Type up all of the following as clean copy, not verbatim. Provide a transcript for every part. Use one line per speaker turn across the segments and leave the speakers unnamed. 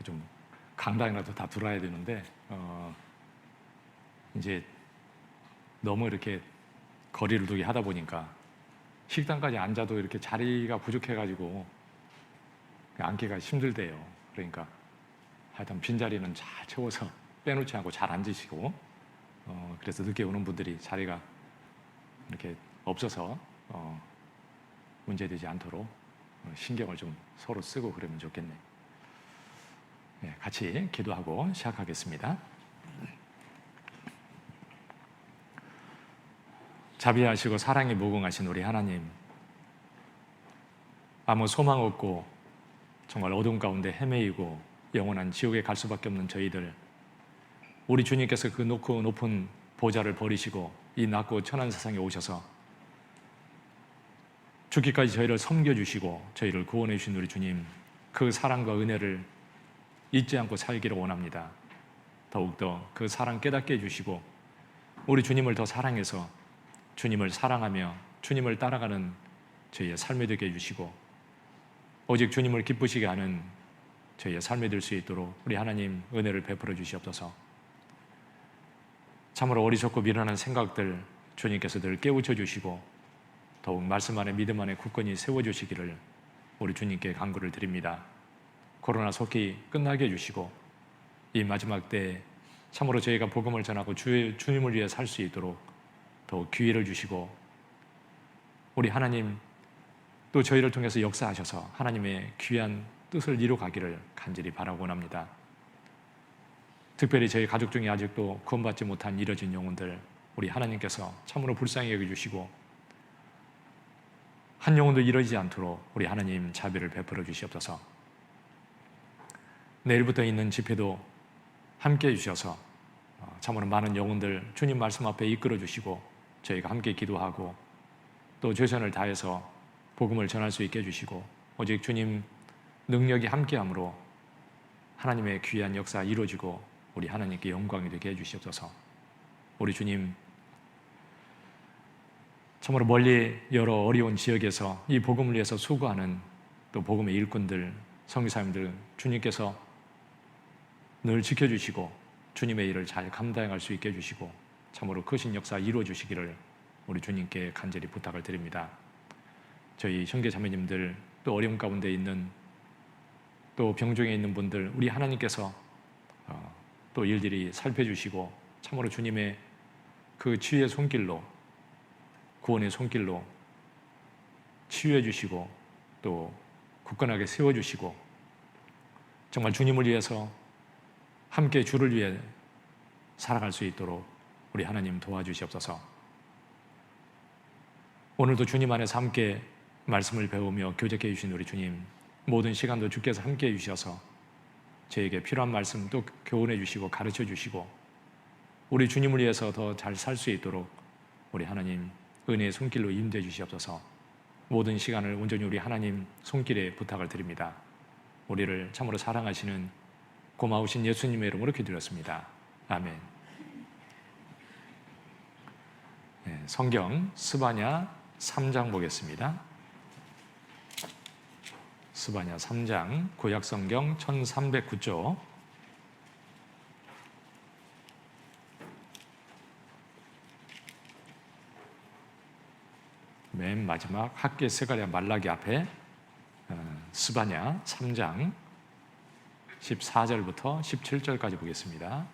좀 강당이라도 다 들어야 되는데 이제 너무 이렇게 거리를 두게 하다 보니까 식당까지 앉아도 이렇게 자리가 부족해가지고 앉기가 힘들대요. 그러니까 하여튼 빈자리는 잘 채워서 빼놓지 않고 잘 앉으시고 그래서 늦게 오는 분들이 자리가 이렇게 없어서 문제되지 않도록 신경을 좀 서로 쓰고 그러면 좋겠네요. 네, 같이 기도하고 시작하겠습니다. 자비하시고 사랑이 무궁하신 우리 하나님, 아무 소망 없고 정말 어둠 가운데 헤매이고 영원한 지옥에 갈 수밖에 없는 저희들, 우리 주님께서 그 높은 보좌를 버리시고 이 낮고 천한 세상에 오셔서 죽기까지 저희를 섬겨주시고 저희를 구원해 주신 우리 주님, 그 사랑과 은혜를 잊지 않고 살기를 원합니다. 더욱더 그 사랑 깨닫게 해주시고 우리 주님을 더 사랑해서 주님을 사랑하며 주님을 따라가는 저희의 삶이 되게 해주시고 오직 주님을 기쁘시게 하는 저희의 삶이 될 수 있도록 우리 하나님 은혜를 베풀어 주시옵소서. 참으로 어리석고 미련한 생각들 주님께서 늘 깨우쳐 주시고 더욱 말씀 안에 믿음 안에 굳건히 세워주시기를 우리 주님께 간구를 드립니다. 코로나 속히 끝나게 해주시고 이 마지막 때에 참으로 저희가 복음을 전하고 주님을 위해 살 수 있도록 더욱 기회를 주시고 우리 하나님 또 저희를 통해서 역사하셔서 하나님의 귀한 뜻을 이루가기를 간절히 바라고 원합니다. 특별히 저희 가족 중에 아직도 구원받지 못한 잃어진 영혼들 우리 하나님께서 참으로 불쌍히 여겨주시고 한 영혼도 잃어지지 않도록 우리 하나님 자비를 베풀어 주시옵소서. 내일부터 있는 집회도 함께 해주셔서 참으로 많은 영혼들 주님 말씀 앞에 이끌어 주시고 저희가 함께 기도하고 또 최선을 다해서 복음을 전할 수 있게 해주시고 오직 주님 능력이 함께함으로 하나님의 귀한 역사 이루어지고 우리 하나님께 영광이 되게 해주시옵소서. 우리 주님 참으로 멀리 여러 어려운 지역에서 이 복음을 위해서 수고하는 또 복음의 일꾼들 성교사님들 주님께서 늘 지켜주시고 주님의 일을 잘 감당할 수 있게 해주시고 참으로 크신 역사 이루어 주시기를 우리 주님께 간절히 부탁을 드립니다. 저희 형제 자매님들 또 어려움 가운데 있는 또 병중에 있는 분들 우리 하나님께서 또 일일이 살펴주시고 참으로 주님의 그 치유의 손길로 구원의 손길로 치유해 주시고 또 굳건하게 세워주시고 정말 주님을 위해서 함께 주를 위해 살아갈 수 있도록 우리 하나님 도와주시옵소서. 오늘도 주님 안에서 함께 말씀을 배우며 교제해 주신 우리 주님 모든 시간도 주께서 함께 해주셔서 저에게 필요한 말씀 또 교훈해 주시고 가르쳐 주시고 우리 주님을 위해서 더 잘 살 수 있도록 우리 하나님 은혜의 손길로 임대해 주시옵소서. 모든 시간을 온전히 우리 하나님 손길에 부탁을 드립니다. 우리를 참으로 사랑하시는 고마우신 예수님의 이름으로 기도드렸습니다. 아멘. 네, 성경 스바냐 3장 보겠습니다. 스바냐 3장 구약성경 1309쪽 맨 마지막 학계 스가랴 말라기 앞에 스바냐 3장 14절부터 17절까지 보겠습니다.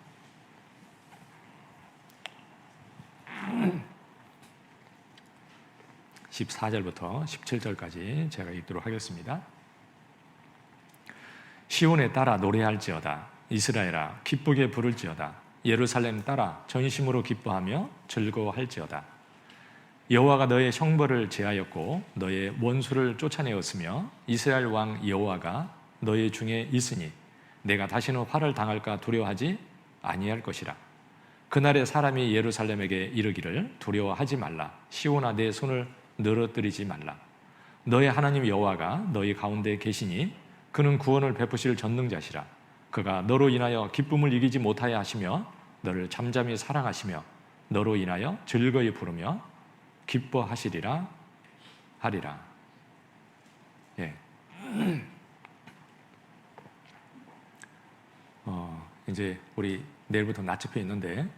(14절부터) (17절까지) 제가 읽도록 하겠습니다. 시온에 따라 노래할지어다. 이스라엘아 기쁘게 부를지어다. 예루살렘 따라 전심으로 기뻐하며 즐거워할지어다. 여호와가 너의 형벌을 제하였고 너의 원수를 쫓아내었으며 이스라엘 왕 여호와가 너의 중에 있으니 내가 다시는 화를 당할까 두려워하지 아니할 것이라. 그날에 사람이 예루살렘에게 이르기를 두려워하지 말라. 시온아 내 손을 늘어뜨리지 말라. 너의 하나님 여호와가 너희 가운데 계시니 그는 구원을 베푸실 전능자시라. 그가 너로 인하여 기쁨을 이기지 못하여 하시며 너를 잠잠히 사랑하시며 너로 인하여 즐거이 부르며 기뻐하시리라 하리라. 예. 이제 우리 내일부터 낮집회 있는데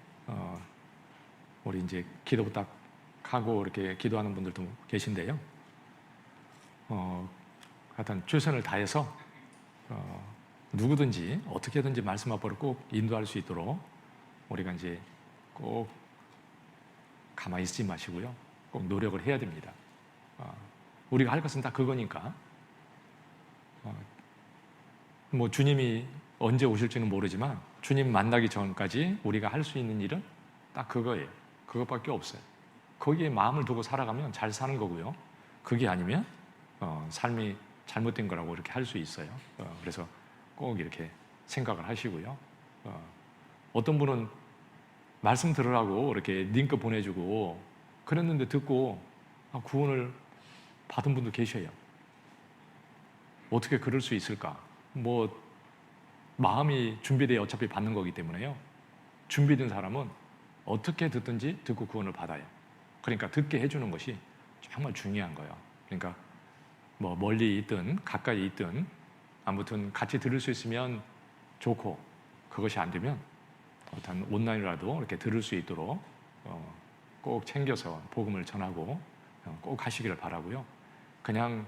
우리 이제 기도 부탁하고 이렇게 기도하는 분들도 계신데요. 하여튼 최선을 다해서 누구든지 어떻게든지 말씀 앞으로 꼭 인도할 수 있도록 우리가 이제 꼭 가만히 있지 마시고요. 꼭 노력을 해야 됩니다. 우리가 할 것은 다 그거니까. 뭐 주님이 언제 오실지는 모르지만 주님 만나기 전까지 우리가 할 수 있는 일은 딱 그거예요. 그것밖에 없어요. 거기에 마음을 두고 살아가면 잘 사는 거고요. 그게 아니면 삶이 잘못된 거라고 이렇게 할 수 있어요. 그래서 꼭 이렇게 생각을 하시고요. 어떤 분은 말씀 들으라고 이렇게 링크 보내주고 그랬는데 듣고 구원을 받은 분도 계셔요. 어떻게 그럴 수 있을까? 뭐 마음이 준비되어 어차피 받는 거기 때문에요. 준비된 사람은 어떻게 듣든지 듣고 구원을 받아요. 그러니까 듣게 해주는 것이 정말 중요한 거예요. 그러니까 뭐 멀리 있든 가까이 있든 아무튼 같이 들을 수 있으면 좋고, 그것이 안 되면 일단 온라인이라도 이렇게 들을 수 있도록 꼭 챙겨서 복음을 전하고 꼭 하시기를 바라고요. 그냥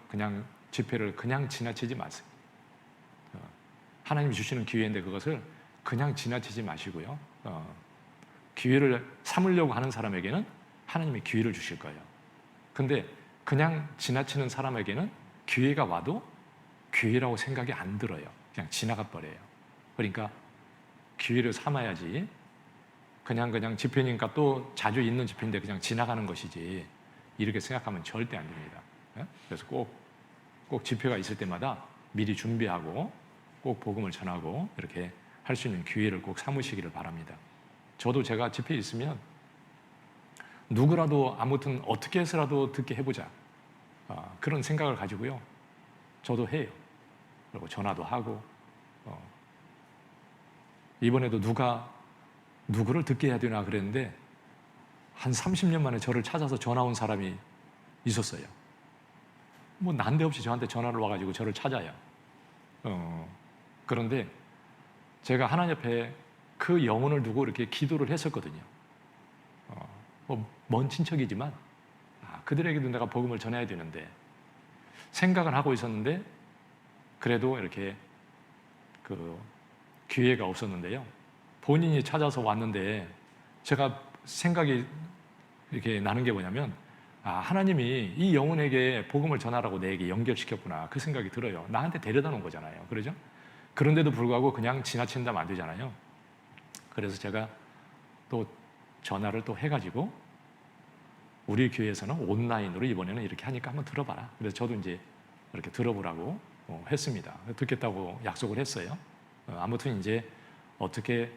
집회를 그냥 지나치지 마세요. 하나님이 주시는 기회인데 그것을 그냥 지나치지 마시고요. 기회를 삼으려고 하는 사람에게는 하나님이 기회를 주실 거예요. 근데 그냥 지나치는 사람에게는 기회가 와도 기회라고 생각이 안 들어요. 그냥 지나가 버려요. 그러니까 기회를 삼아야지. 그냥 집회니까 또 자주 있는 집회인데 그냥 지나가는 것이지, 이렇게 생각하면 절대 안 됩니다. 그래서 꼭 집회가 있을 때마다 미리 준비하고 꼭 복음을 전하고 이렇게 할 수 있는 기회를 꼭 삼으시기를 바랍니다. 저도 제가 집회에 있으면 누구라도 아무튼 어떻게 해서라도 듣게 해보자, 그런 생각을 가지고요. 저도 해요. 그리고 전화도 하고 이번에도 누구를 듣게 해야 되나 그랬는데 한 30년 만에 저를 찾아서 전화 온 사람이 있었어요. 뭐 난데없이 저한테 전화를 와가지고 저를 찾아요. 그런데 제가 하나님 앞에 그 영혼을 두고 이렇게 기도를 했었거든요. 뭐 먼 친척이지만 그들에게도 내가 복음을 전해야 되는데 생각을 하고 있었는데 그래도 이렇게 그 기회가 없었는데요. 본인이 찾아서 왔는데 제가 생각이 이렇게 나는 게 뭐냐면, 하나님이 이 영혼에게 복음을 전하라고 내게 연결시켰구나, 그 생각이 들어요. 나한테 데려다 놓은 거잖아요. 그러죠? 그런데도 불구하고 그냥 지나친다면 안 되잖아요. 그래서 제가 또 전화를 또 해가지고 우리 교회에서는 온라인으로 이번에는 이렇게 하니까 한번 들어봐라. 그래서 저도 이제 이렇게 들어보라고 했습니다. 듣겠다고 약속을 했어요. 아무튼 이제 어떻게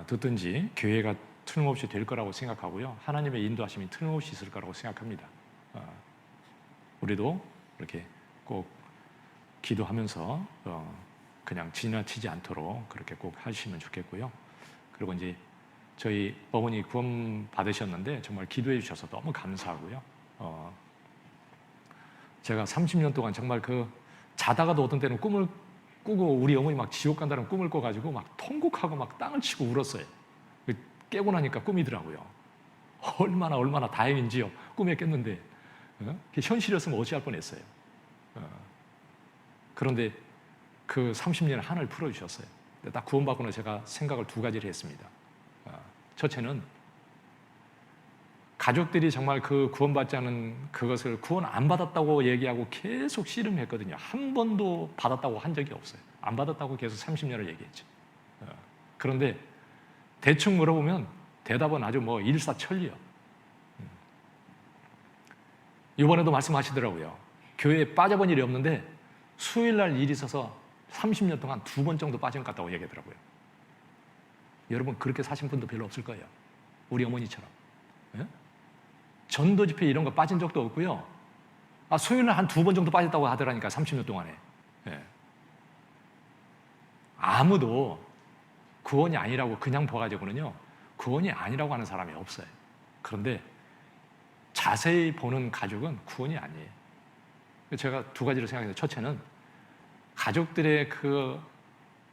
듣든지 교회가 틀림없이 될 거라고 생각하고요. 하나님의 인도하심이 틀림없이 있을 거라고 생각합니다. 우리도 이렇게 꼭 기도하면서 그냥 지나치지 않도록 그렇게 꼭 하시면 좋겠고요. 그리고 이제 저희 어머니 구원 받으셨는데 정말 기도해 주셔서 너무 감사하고요. 제가 30년 동안 정말 자다가도 어떤 때는 꿈을 꾸고 우리 어머니 막 지옥 간다는 꿈을 꿔가지고 막 통곡하고 막 땅을 치고 울었어요. 깨고 나니까 꿈이더라고요. 얼마나 다행인지요. 꿈에 깼는데 현실이었으면 어찌할 뻔했어요. 그런데 그 30년을 하나를 풀어주셨어요. 딱 구원받고는 제가 생각을 두 가지를 했습니다. 첫째는 가족들이 정말 그 구원받지 않은 그것을 구원 안 받았다고 얘기하고 계속 씨름했거든요. 한 번도 받았다고 한 적이 없어요. 안 받았다고 계속 30년을 얘기했죠. 그런데 대충 물어보면 대답은 아주 뭐 일사천리요. 이번에도 말씀하시더라고요. 교회에 빠져본 일이 없는데 수요일날 일이 있어서 30년 동안 2번 정도 빠진 것 같다고 얘기하더라고요. 여러분 그렇게 사신 분도 별로 없을 거예요. 우리 어머니처럼. 예? 전도 집회 이런 거 빠진 적도 없고요. 수요일날 한 2번 정도 빠졌다고 하더라니까 30년 동안에. 예. 아무도 구원이 아니라고 그냥 봐가지고는요, 구원이 아니라고 하는 사람이 없어요. 그런데 자세히 보는 가족은 구원이 아니에요. 제가 두 가지를 생각해서, 첫째는 가족들의 그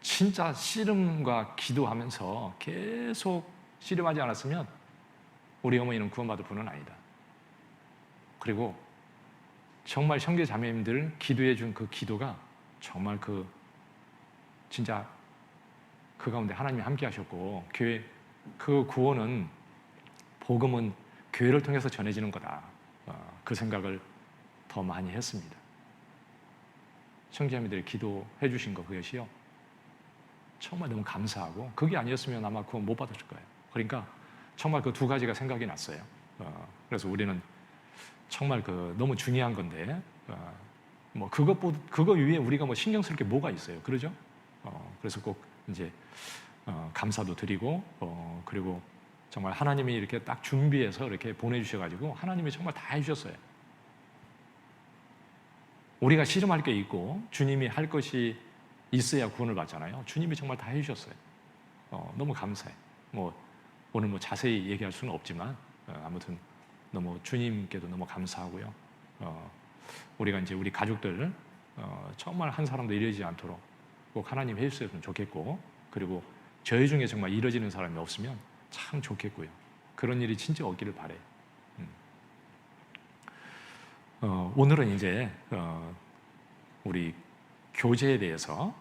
진짜 씨름과 기도하면서 계속 씨름하지 않았으면 우리 어머니는 구원받을 분은 아니다. 그리고 정말 형제 자매님들 기도해 준 그 기도가 정말 진짜 그 가운데 하나님이 함께 하셨고, 교회 그 구원은, 복음은 교회를 통해서 전해지는 거다. 그 생각을 더 많이 했습니다. 형제자매들이 기도해 주신 거, 그것이요, 정말 너무 감사하고, 그게 아니었으면 아마 구원 못 받았을 거예요. 그러니까 정말 그 두 가지가 생각이 났어요. 그래서 우리는 정말 너무 중요한 건데, 그거 위에 우리가 신경 쓸 게 뭐가 있어요, 그러죠? 그래서 꼭 이제 감사도 드리고, 그리고 정말 하나님이 이렇게 딱 준비해서 이렇게 보내주셔가지고 하나님이 정말 다 해주셨어요. 우리가 씨름할 게 있고 주님이 할 것이 있어야 구원을 받잖아요. 주님이 정말 다 해주셨어요. 너무 감사해. 오늘 자세히 얘기할 수는 없지만, 아무튼 너무 주님께도 너무 감사하고요. 우리가 이제 우리 가족들 정말 한 사람도 이러지 않도록 꼭 하나님 해주셨으면 좋겠고, 그리고 저희 중에 정말 이뤄지는 사람이 없으면 참 좋겠고요. 그런 일이 진짜 없기를 바래요. 오늘은 이제 우리 교제에 대해서,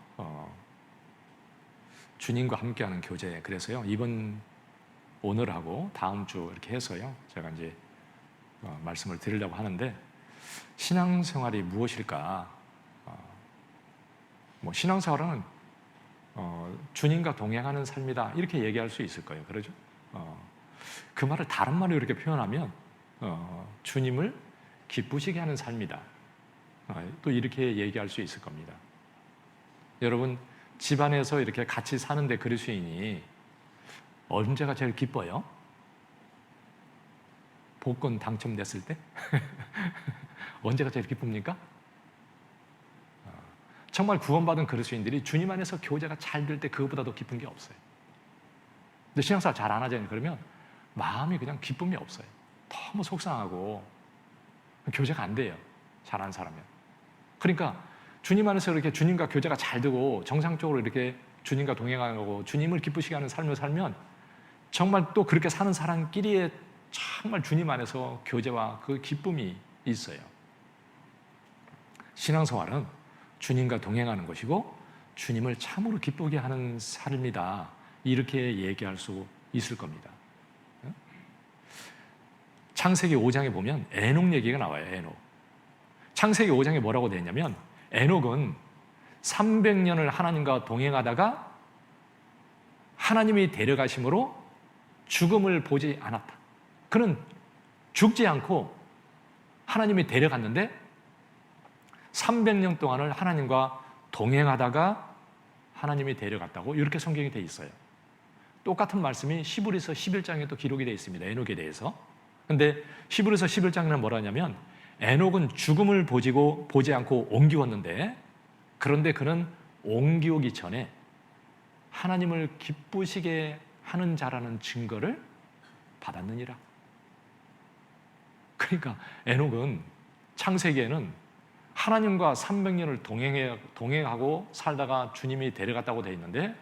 주님과 함께하는 교제, 그래서요 오늘하고 다음 주 이렇게 해서요 제가 이제 말씀을 드리려고 하는데, 신앙생활이 무엇일까? 신앙생활은 주님과 동행하는 삶이다, 이렇게 얘기할 수 있을 거예요. 그렇죠? 그 말을 다른 말로 이렇게 표현하면 주님을 기쁘시게 하는 삶이다, 또 이렇게 얘기할 수 있을 겁니다. 여러분, 집안에서 이렇게 같이 사는데 그리스도인이 언제가 제일 기뻐요? 복권 당첨됐을 때? 언제가 제일 기쁩니까? 정말 구원받은 그리스도인들이 주님 안에서 교제가 잘 될 때 그것보다 더 기쁜 게 없어요. 근데 신앙생활 잘 안 하잖아요. 그러면 마음이 그냥 기쁨이 없어요. 너무 속상하고 교제가 안 돼요, 잘하는 사람은. 그러니까 주님 안에서 이렇게 주님과 교제가 잘 되고 정상적으로 이렇게 주님과 동행하고 주님을 기쁘시게 하는 삶을 살면 정말 또 그렇게 사는 사람끼리의 정말 주님 안에서 교제와 그 기쁨이 있어요. 신앙생활은 주님과 동행하는 것이고 주님을 참으로 기쁘게 하는 삶이다, 이렇게 얘기할 수 있을 겁니다. 창세기 5장에 보면 에녹 얘기가 나와요. 에녹. 창세기 5장에 뭐라고 되어 있냐면, 에녹은 300년을 하나님과 동행하다가 하나님이 데려가심으로 죽음을 보지 않았다. 그는 죽지 않고 하나님이 데려갔는데 300년 동안을 하나님과 동행하다가 하나님이 데려갔다고, 이렇게 성경이 되어 있어요. 똑같은 말씀이 히브리서 11장에 또 기록이 되어 있습니다, 에녹에 대해서. 근데 히브리서 11장에는 뭐라 하냐면, 에녹은 죽음을 보지 않고 옮기웠는데, 그런데 그는 옮기오기 전에 하나님을 기쁘시게 하는 자라는 증거를 받았느니라. 그러니까 에녹은 창세기에는 하나님과 300년을 동행하고 살다가 주님이 데려갔다고 되어 있는데,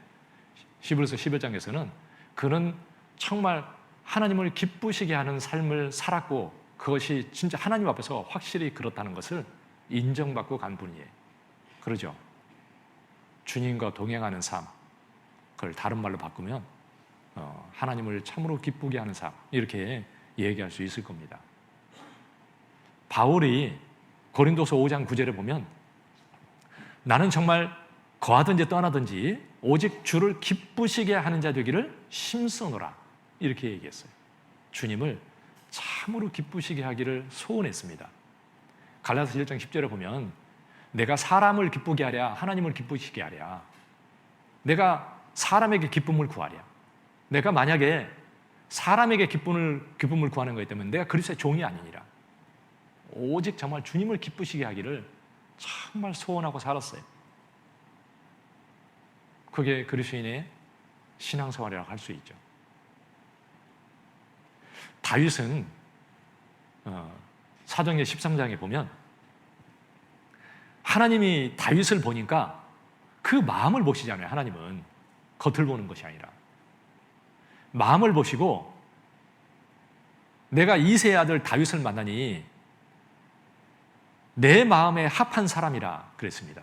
히브리서 11장에서는 그는 정말 하나님을 기쁘시게 하는 삶을 살았고, 그것이 진짜 하나님 앞에서 확실히 그렇다는 것을 인정받고 간 분이에요. 그러죠? 주님과 동행하는 삶, 그걸 다른 말로 바꾸면 하나님을 참으로 기쁘게 하는 삶, 이렇게 얘기할 수 있을 겁니다. 바울이 고린도서 5장 9절에 보면, 나는 정말 거하든지 떠나든지 오직 주를 기쁘시게 하는 자 되기를 힘쓰노라, 이렇게 얘기했어요. 주님을 참으로 기쁘시게 하기를 소원했습니다. 갈라디아서 1장 10절에 보면, 내가 사람을 기쁘게 하랴 하나님을 기쁘시게 하랴, 내가 사람에게 기쁨을 구하랴. 내가 만약에 사람에게 기쁨을 구하는 거기 때문에 내가 그리스도의 종이 아니니라. 오직 정말 주님을 기쁘시게 하기를 정말 소원하고 살았어요. 그게 그리스도인의 신앙생활이라고 할 수 있죠. 다윗은 사도행전 13장에 보면, 하나님이 다윗을 보니까 그 마음을 보시잖아요. 하나님은 겉을 보는 것이 아니라 마음을 보시고, 내가 이새의 아들 다윗을 만나니 내 마음에 합한 사람이라 그랬습니다.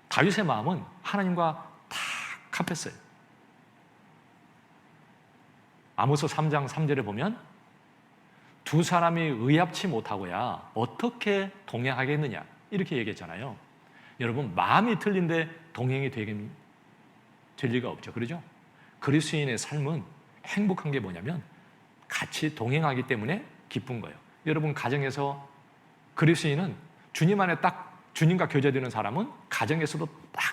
다윗의 마음은 하나님과 다 합했어요. 아모스 3장 3절에 보면 두 사람이 의합치 못하고야 어떻게 동행하겠느냐 이렇게 얘기했잖아요. 여러분, 마음이 틀린데 동행이 될 리가 없죠. 그러죠? 그리스도인의 삶은 행복한 게 뭐냐면 같이 동행하기 때문에 기쁜 거예요. 여러분, 가정에서 그리스도인은 주님 안에 딱 주님과 교제되는 사람은 가정에서도 딱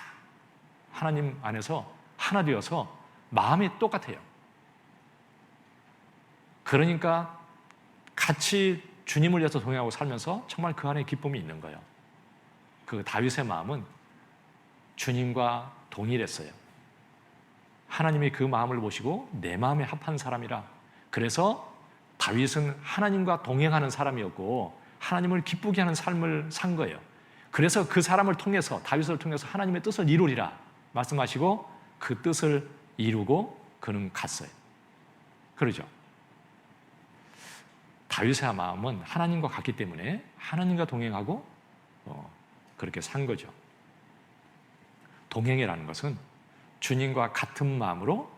하나님 안에서 하나 되어서 마음이 똑같아요. 그러니까 같이 주님을 위해서 동행하고 살면서 정말 그 안에 기쁨이 있는 거예요. 그 다윗의 마음은 주님과 동일했어요. 하나님이 그 마음을 보시고 내 마음에 합한 사람이라. 그래서 다윗은 하나님과 동행하는 사람이었고 하나님을 기쁘게 하는 삶을 산 거예요. 그래서 그 사람을 통해서, 다윗을 통해서 하나님의 뜻을 이루리라 말씀하시고 그 뜻을 이루고 그는 갔어요. 그러죠? 다윗의 마음은 하나님과 같기 때문에 하나님과 동행하고 그렇게 산 거죠. 동행이라는 것은 주님과 같은 마음으로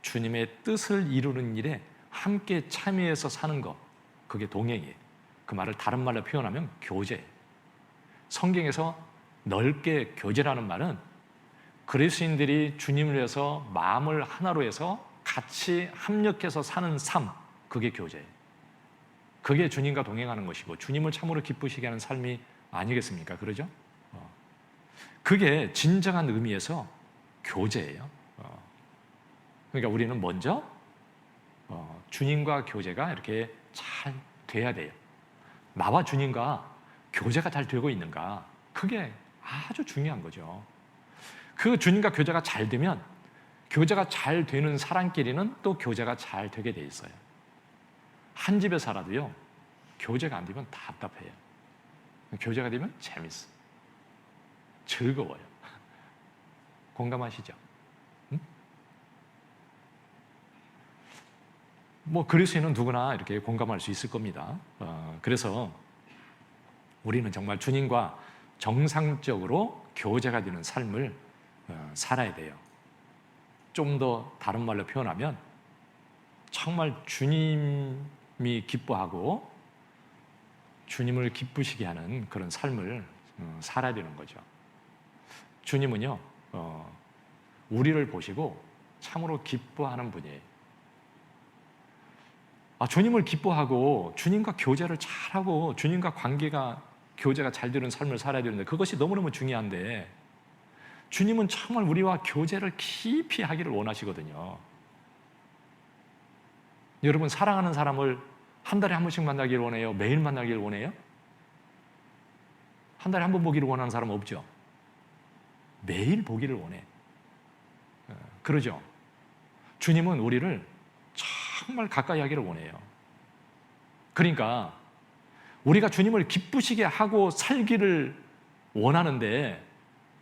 주님의 뜻을 이루는 일에 함께 참여해서 사는 것, 그게 동행이에요. 그 말을 다른 말로 표현하면 교제예요. 성경에서 넓게 교제라는 말은 그리스도인들이 주님을 위해서 마음을 하나로 해서 같이 합력해서 사는 삶, 그게 교제예요. 그게 주님과 동행하는 것이고 주님을 참으로 기쁘시게 하는 삶이 아니겠습니까? 그러죠? 그게 진정한 의미에서 교제예요. 그러니까 우리는 먼저 주님과 교제가 이렇게 잘 돼야 돼요. 나와 주님과 교제가 잘 되고 있는가, 그게 아주 중요한 거죠. 그 주님과 교제가 잘 되면 교제가 잘 되는 사람끼리는 또 교제가 잘 되게 돼 있어요. 한 집에 살아도요, 교제가 안 되면 답답해요. 교제가 되면 재밌어, 즐거워요. 공감하시죠? 응? 뭐 그리스도인은 누구나 이렇게 공감할 수 있을 겁니다. 그래서 우리는 정말 주님과 정상적으로 교제가 되는 삶을 살아야 돼요. 좀 더 다른 말로 표현하면 정말 주님이 기뻐하고 주님을 기쁘시게 하는 그런 삶을 살아야 되는 거죠. 주님은요, 우리를 보시고 참으로 기뻐하는 분이에요. 주님을 기뻐하고 주님과 교제를 잘하고 주님과 교제가 잘 되는 삶을 살아야 되는데, 그것이 너무너무 중요한데 주님은 정말 우리와 교제를 깊이 하기를 원하시거든요. 여러분, 사랑하는 사람을 한 달에 한 번씩 만나기를 원해요? 매일 만나기를 원해요? 한 달에 한 번 보기를 원하는 사람 없죠? 매일 보기를 원해. 그러죠? 주님은 우리를 정말 가까이 하기를 원해요. 그러니까 우리가 주님을 기쁘시게 하고 살기를 원하는데,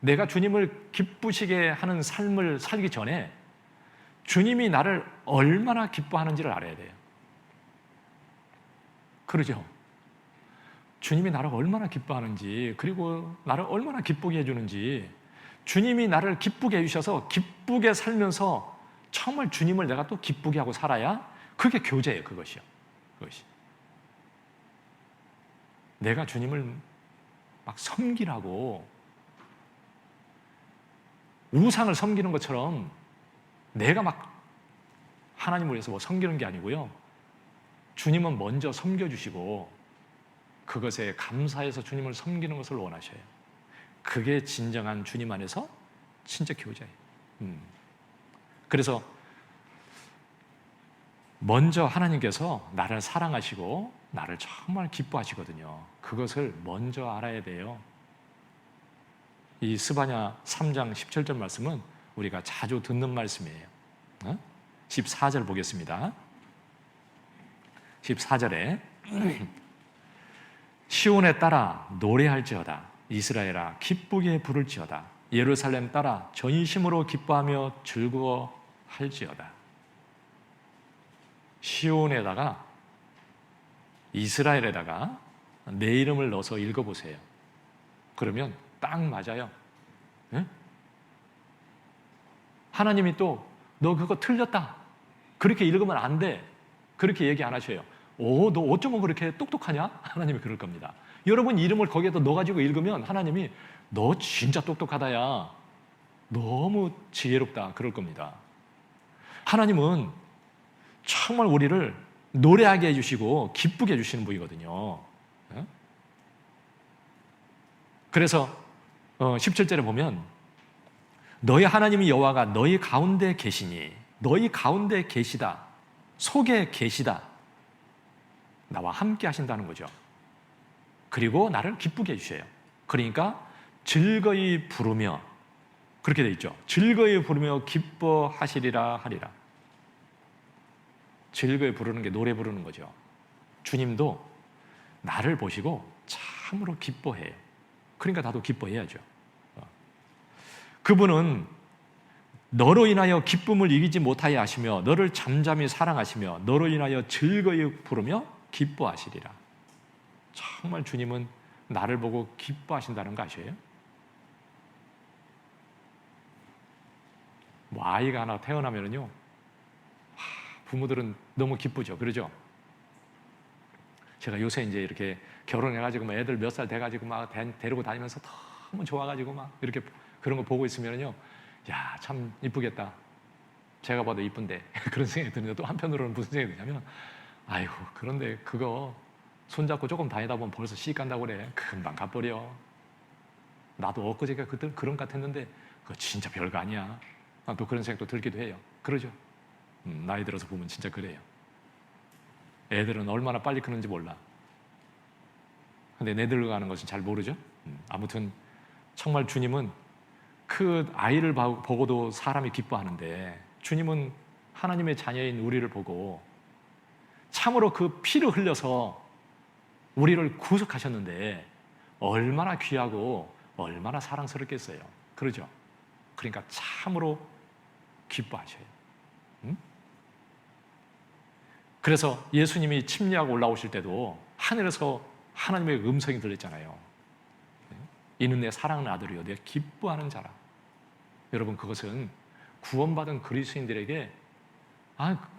내가 주님을 기쁘시게 하는 삶을 살기 전에 주님이 나를 얼마나 기뻐하는지를 알아야 돼요. 그러죠? 주님이 나를 얼마나 기뻐하는지, 그리고 나를 얼마나 기쁘게 해주는지, 주님이 나를 기쁘게 해주셔서 기쁘게 살면서 정말 주님을 내가 또 기쁘게 하고 살아야 그게 교제예요. 그것이. 내가 주님을 막 섬기라고 우상을 섬기는 것처럼 내가 막 하나님을 위해서 뭐 섬기는 게 아니고요. 주님은 먼저 섬겨주시고 그것에 감사해서 주님을 섬기는 것을 원하셔요. 그게 진정한 주님 안에서 진짜 교제예요. 그래서 먼저 하나님께서 나를 사랑하시고 나를 정말 기뻐하시거든요. 그것을 먼저 알아야 돼요. 이 스바냐 3장 17절 말씀은 우리가 자주 듣는 말씀이에요. 14절 보겠습니다. 14절에 시온에 따라 노래할지어다. 이스라엘아 기쁘게 부를지어다. 예루살렘 따라 전심으로 기뻐하며 즐거워할지어다. 시온에다가 이스라엘에다가 내 이름을 넣어서 읽어보세요. 그러면 딱 맞아요. 네? 하나님이 또 너 그거 틀렸다, 그렇게 읽으면 안 돼, 그렇게 얘기 안 하셔요. 너 어쩌면 그렇게 똑똑하냐? 하나님이 그럴 겁니다. 여러분 이름을 거기에다 넣어가지고 읽으면 하나님이 너 진짜 똑똑하다, 야, 너무 지혜롭다, 그럴 겁니다. 하나님은 정말 우리를 노래하게 해주시고 기쁘게 해주시는 분이거든요. 그래서 17절에 보면 너희 하나님이 여호와가 너희 가운데 계시니, 너희 가운데 계시다, 속에 계시다, 나와 함께 하신다는 거죠. 그리고 나를 기쁘게 해주셔요. 그러니까 즐거이 부르며, 그렇게 돼 있죠. 즐거이 부르며 기뻐하시리라 하리라. 즐거이 부르는 게 노래 부르는 거죠. 주님도 나를 보시고 참으로 기뻐해요. 그러니까 나도 기뻐해야죠. 그분은 너로 인하여 기쁨을 이기지 못하게 하시며 너를 잠잠히 사랑하시며 너로 인하여 즐거이 부르며 기뻐하시리라. 정말 주님은 나를 보고 기뻐하신다는 거 아셔요? 뭐 아이가 하나 태어나면은요, 부모들은 너무 기쁘죠. 그러죠? 제가 요새 이제 이렇게 결혼해가지고 막 애들 몇 살 돼가지고 막 데리고 다니면서 너무 좋아가지고 막 이렇게 그런 거 보고 있으면요, 야, 참 이쁘겠다. 제가 봐도 이쁜데. 그런 생각이 드는데 또 한편으로는 무슨 생각이 드냐면, 아이고, 그런데 그거 손잡고 조금 다니다 보면 벌써 시집 간다고 그래. 금방 가버려. 나도 엊그제가 그런 것 같았는데 그거 진짜 별거 아니야. 또 그런 생각도 들기도 해요. 그러죠? 나이 들어서 보면 진짜 그래요. 애들은 얼마나 빨리 크는지 몰라. 근데 내 늙어가는 것은 잘 모르죠? 아무튼 정말 주님은 그 아이를 보고도 사람이 기뻐하는데, 주님은 하나님의 자녀인 우리를 보고 참으로 그 피를 흘려서 우리를 구속하셨는데 얼마나 귀하고 얼마나 사랑스럽겠어요. 그러죠? 그러니까 참으로 기뻐하셔요. 그래서 예수님이 침례하고 올라오실 때도 하늘에서 하나님의 음성이 들렸잖아요. 이는 내 사랑하는 아들이요 내가 기뻐하는 자라. 여러분, 그것은 구원받은 그리스도인들에게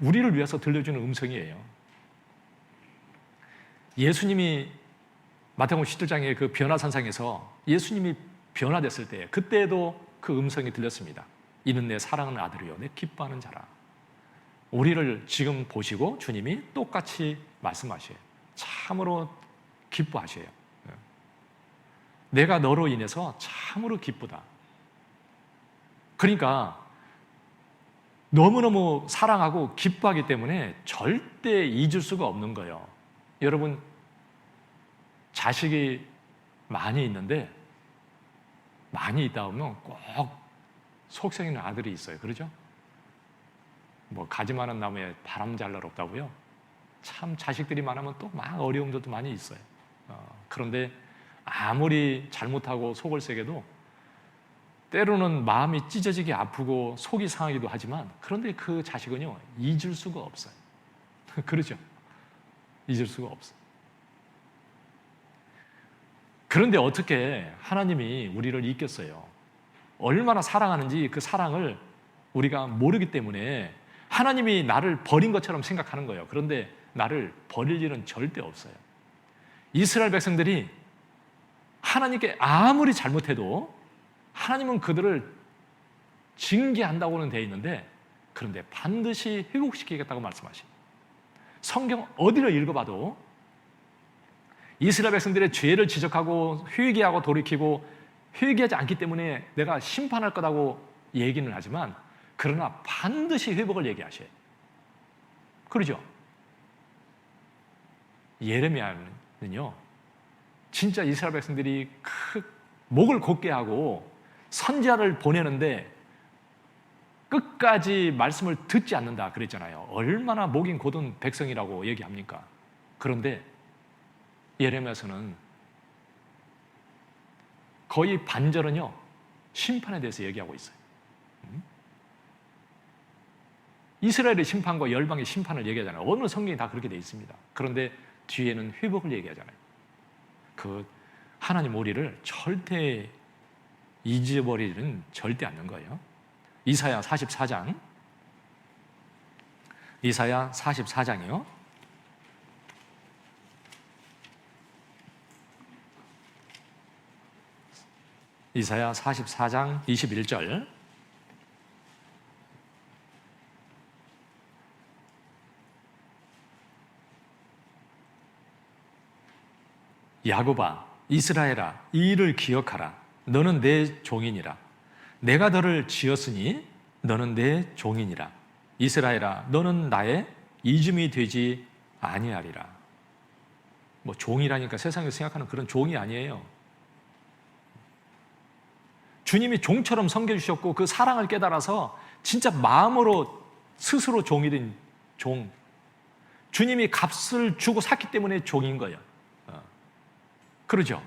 우리를 위해서 들려주는 음성이에요. 예수님이 마태복음 17장의 그 변화산상에서 예수님이 변화됐을 때, 그때도 그 음성이 들렸습니다. 이는 내 사랑하는 아들이요 내 기뻐하는 자라. 우리를 지금 보시고 주님이 똑같이 말씀하셔요. 참으로 기뻐하셔요. 내가 너로 인해서 참으로 기쁘다. 그러니까 너무너무 사랑하고 기뻐하기 때문에 절대 잊을 수가 없는 거예요. 여러분, 자식이 많이 있는데, 많이 있다 보면 꼭 속썩이는 아들이 있어요. 그러죠? 뭐 가지 많은 나무에 바람 잘 날 없다고요? 참 자식들이 많으면 또 막 어려움도 많이 있어요. 그런데 아무리 잘못하고 속을 새겨도 때로는 마음이 찢어지게 아프고 속이 상하기도 하지만, 그런데 그 자식은요 잊을 수가 없어요. 그러죠? 잊을 수가 없어요. 그런데 어떻게 하나님이 우리를 잊겠어요? 얼마나 사랑하는지 그 사랑을 우리가 모르기 때문에 하나님이 나를 버린 것처럼 생각하는 거예요. 그런데 나를 버릴 일은 절대 없어요. 이스라엘 백성들이 하나님께 아무리 잘못해도 하나님은 그들을 징계한다고는 되어 있는데, 그런데 반드시 회복시키겠다고 말씀하십니다. 성경 어디를 읽어봐도 이스라엘 백성들의 죄를 지적하고 회개하고 돌이키고 회개하지 않기 때문에 내가 심판할 거라고 얘기는 하지만, 그러나 반드시 회복을 얘기하셔요. 그러죠? 예레미야는요 진짜 이스라엘 백성들이 목을 곧게 하고 선지자를 보내는데 끝까지 말씀을 듣지 않는다 그랬잖아요. 얼마나 목이 곧은 백성이라고 얘기합니까? 그런데 예레미야서는 거의 반절은요 심판에 대해서 얘기하고 있어요. 이스라엘의 심판과 열방의 심판을 얘기하잖아요. 어느 성경이 다 그렇게 돼 있습니다. 그런데 뒤에는 회복을 얘기하잖아요. 그 하나님 우리를 절대 잊어버리는 절대 않는 거예요. 이사야 44장. 이사야 44장이요. 이사야 44장 21절. 야곱아, 이스라엘아, 이 일을 기억하라. 너는 내 종이니라. 내가 너를 지었으니 너는 내 종이니라. 이스라엘아, 너는 나의 이름이 되지 아니하리라. 뭐 종이라니까 세상에서 생각하는 그런 종이 아니에요. 주님이 종처럼 섬겨주셨고 그 사랑을 깨달아서 진짜 마음으로 스스로 종이 된 종. 주님이 값을 주고 샀기 때문에 종인 거예요. 그러죠?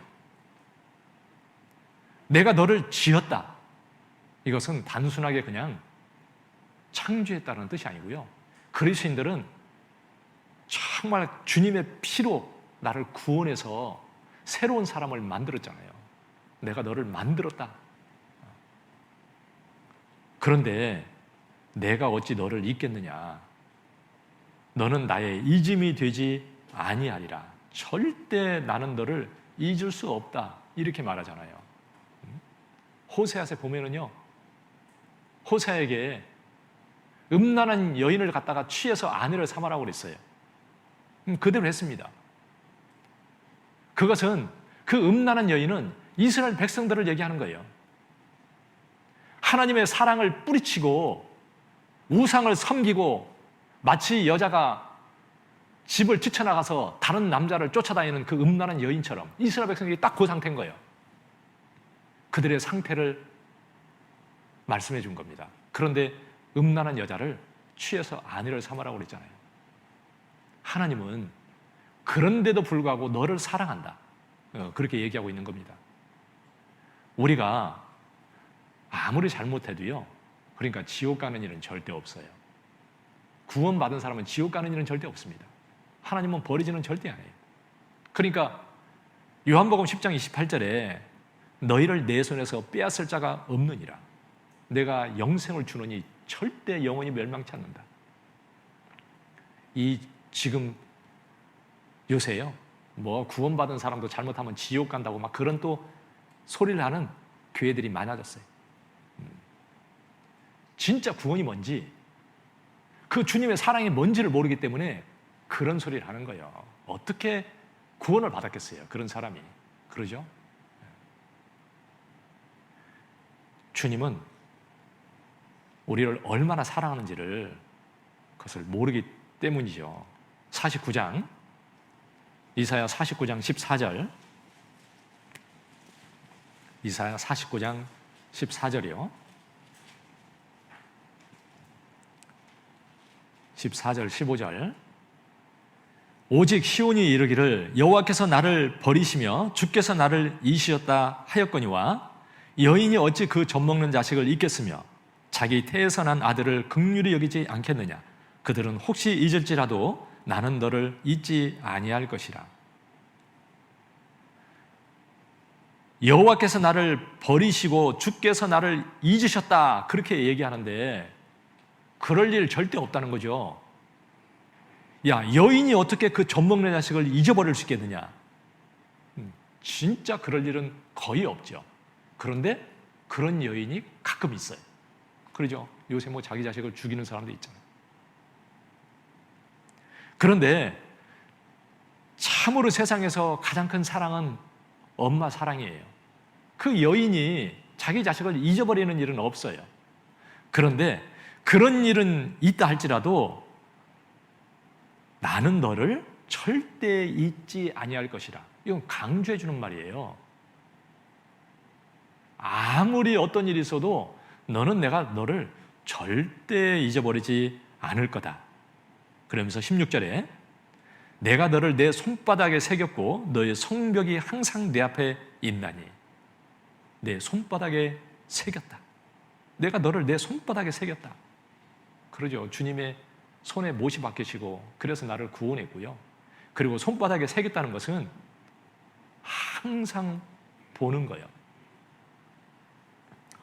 내가 너를 지었다. 이것은 단순하게 그냥 창조했다는 뜻이 아니고요. 그리스도인들은 정말 주님의 피로 나를 구원해서 새로운 사람을 만들었잖아요. 내가 너를 만들었다. 그런데 내가 어찌 너를 잊겠느냐? 너는 나의 잊음이 되지 아니하리라. 절대 나는 너를 잊을 수 없다. 이렇게 말하잖아요. 호세아서에 보면은요, 호세아에게 음란한 여인을 갖다가 취해서 아내를 삼으라고 그랬어요. 그대로 했습니다. 그것은 그 음란한 여인은 이스라엘 백성들을 얘기하는 거예요. 하나님의 사랑을 뿌리치고 우상을 섬기고 마치 여자가 집을 뛰쳐나가서 다른 남자를 쫓아다니는 그 음란한 여인처럼 이스라엘 백성들이 딱 그 상태인 거예요. 그들의 상태를 말씀해 준 겁니다. 그런데 음란한 여자를 취해서 아내를 삼으라고 그랬잖아요. 하나님은 그런데도 불구하고 너를 사랑한다. 그렇게 얘기하고 있는 겁니다. 우리가 아무리 잘못해도요, 그러니까 지옥 가는 일은 절대 없어요. 구원받은 사람은 지옥 가는 일은 절대 없습니다. 하나님은 버리지는 절대 안 해요. 그러니까 요한복음 10장 28절에 너희를 내 손에서 빼앗을 자가 없느니라. 내가 영생을 주노니 절대 영원히 멸망치 않는다. 이 지금 요새요, 뭐 구원받은 사람도 잘못하면 지옥 간다고 막 그런 또 소리를 하는 교회들이 많아졌어요. 진짜 구원이 뭔지, 그 주님의 사랑이 뭔지를 모르기 때문에 그런 소리를 하는 거예요. 어떻게 구원을 받았겠어요, 그런 사람이. 그러죠? 주님은 우리를 얼마나 사랑하는지를 그것을 모르기 때문이죠. 49장, 이사야 49장 14절, 이사야 49장 14절이요. 14절, 15절. 오직 시온이 이르기를 여호와께서 나를 버리시며 주께서 나를 잊으셨다 하였거니와 여인이 어찌 그 젖먹는 자식을 잊겠으며 자기 태에서 난 아들을 긍휼히 여기지 않겠느냐. 그들은 혹시 잊을지라도 나는 너를 잊지 아니할 것이라. 여호와께서 나를 버리시고 주께서 나를 잊으셨다, 그렇게 얘기하는데 그럴 일 절대 없다는 거죠. 야, 여인이 어떻게 그 젖먹는 자식을 잊어버릴 수 있겠느냐? 진짜 그럴 일은 거의 없죠. 그런데 그런 여인이 가끔 있어요. 그러죠? 요새 뭐 자기 자식을 죽이는 사람도 있잖아요. 그런데 참으로 세상에서 가장 큰 사랑은 엄마 사랑이에요. 그 여인이 자기 자식을 잊어버리는 일은 없어요. 그런데 그런 일은 있다 할지라도 나는 너를 절대 잊지 아니할 것이라. 이건 강조해 주는 말이에요. 아무리 어떤 일이 있어도 내가 너를 절대 잊어버리지 않을 거다. 그러면서 16절에 내가 너를 내 손바닥에 새겼고 너의 성벽이 항상 내 앞에 있나니. 내 손바닥에 새겼다. 내가 너를 내 손바닥에 새겼다. 그러죠. 주님의 손에 못이 박히시고 그래서 나를 구원했고요. 그리고 손바닥에 새겼다는 것은 항상 보는 거예요.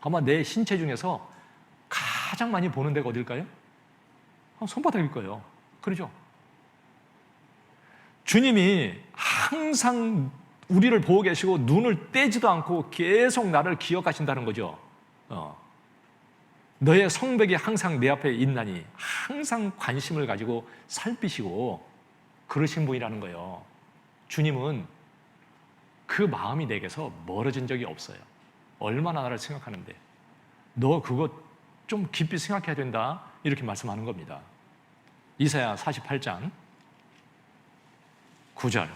아마 내 신체 중에서 가장 많이 보는 데가 어딜까요? 손바닥일 거예요. 그러죠? 주님이 항상 우리를 보고 계시고 눈을 떼지도 않고 계속 나를 기억하신다는 거죠. 너의 성벽이 항상 내 앞에 있나니 항상 관심을 가지고 살피시고 그러신 분이라는 거예요. 주님은 그 마음이 내게서 멀어진 적이 없어요. 얼마나 나를 생각하는데 너 그거 좀 깊이 생각해야 된다 이렇게 말씀하는 겁니다. 이사야 48장 9절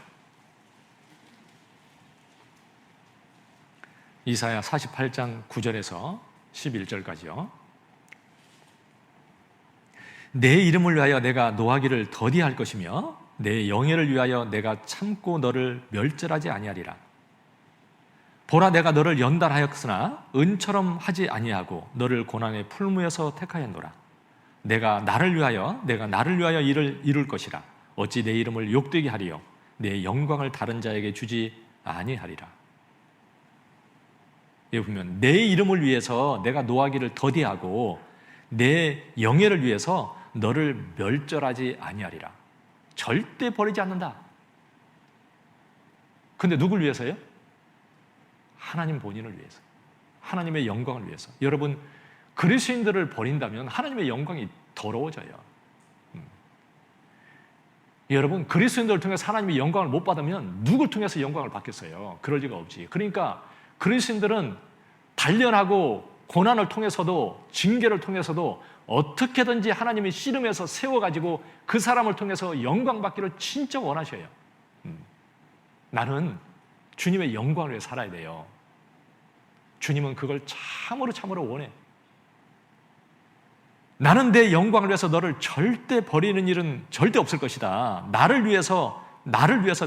이사야 48장 9절에서 11절까지요. 내 이름을 위하여 내가 노하기를 더디할 것이며 내 영예를 위하여 내가 참고 너를 멸절하지 아니하리라. 보라 내가 너를 연단하였으나 은처럼 하지 아니하고 너를 고난의 풀무에서 택하였노라. 내가 나를 위하여 이를 이룰 것이라. 어찌 내 이름을 욕되게 하리요 내 영광을 다른 자에게 주지 아니하리라. 여기 보면 내 이름을 위해서 내가 노하기를 더디하고 내 영예를 위해서 너를 멸절하지 아니하리라. 절대 버리지 않는다. 근데 누굴 위해서요? 하나님 본인을 위해서, 하나님의 영광을 위해서. 여러분, 그리스도인들을 버린다면 하나님의 영광이 더러워져요. 여러분, 그리스도인들을 통해서 하나님의 영광을 못 받으면 누굴 통해서 영광을 받겠어요? 그럴 리가 없지. 그러니까 그리스도인들은 단련하고 고난을 통해서도 징계를 통해서도 어떻게든지 하나님이 씨름해서 세워가지고 그 사람을 통해서 영광 받기를 진짜 원하셔요. 나는 주님의 영광을 위해 살아야 돼요. 주님은 그걸 참으로 원해. 나는 내 영광을 위해서 너를 절대 버리는 일은 절대 없을 것이다. 나를 위해서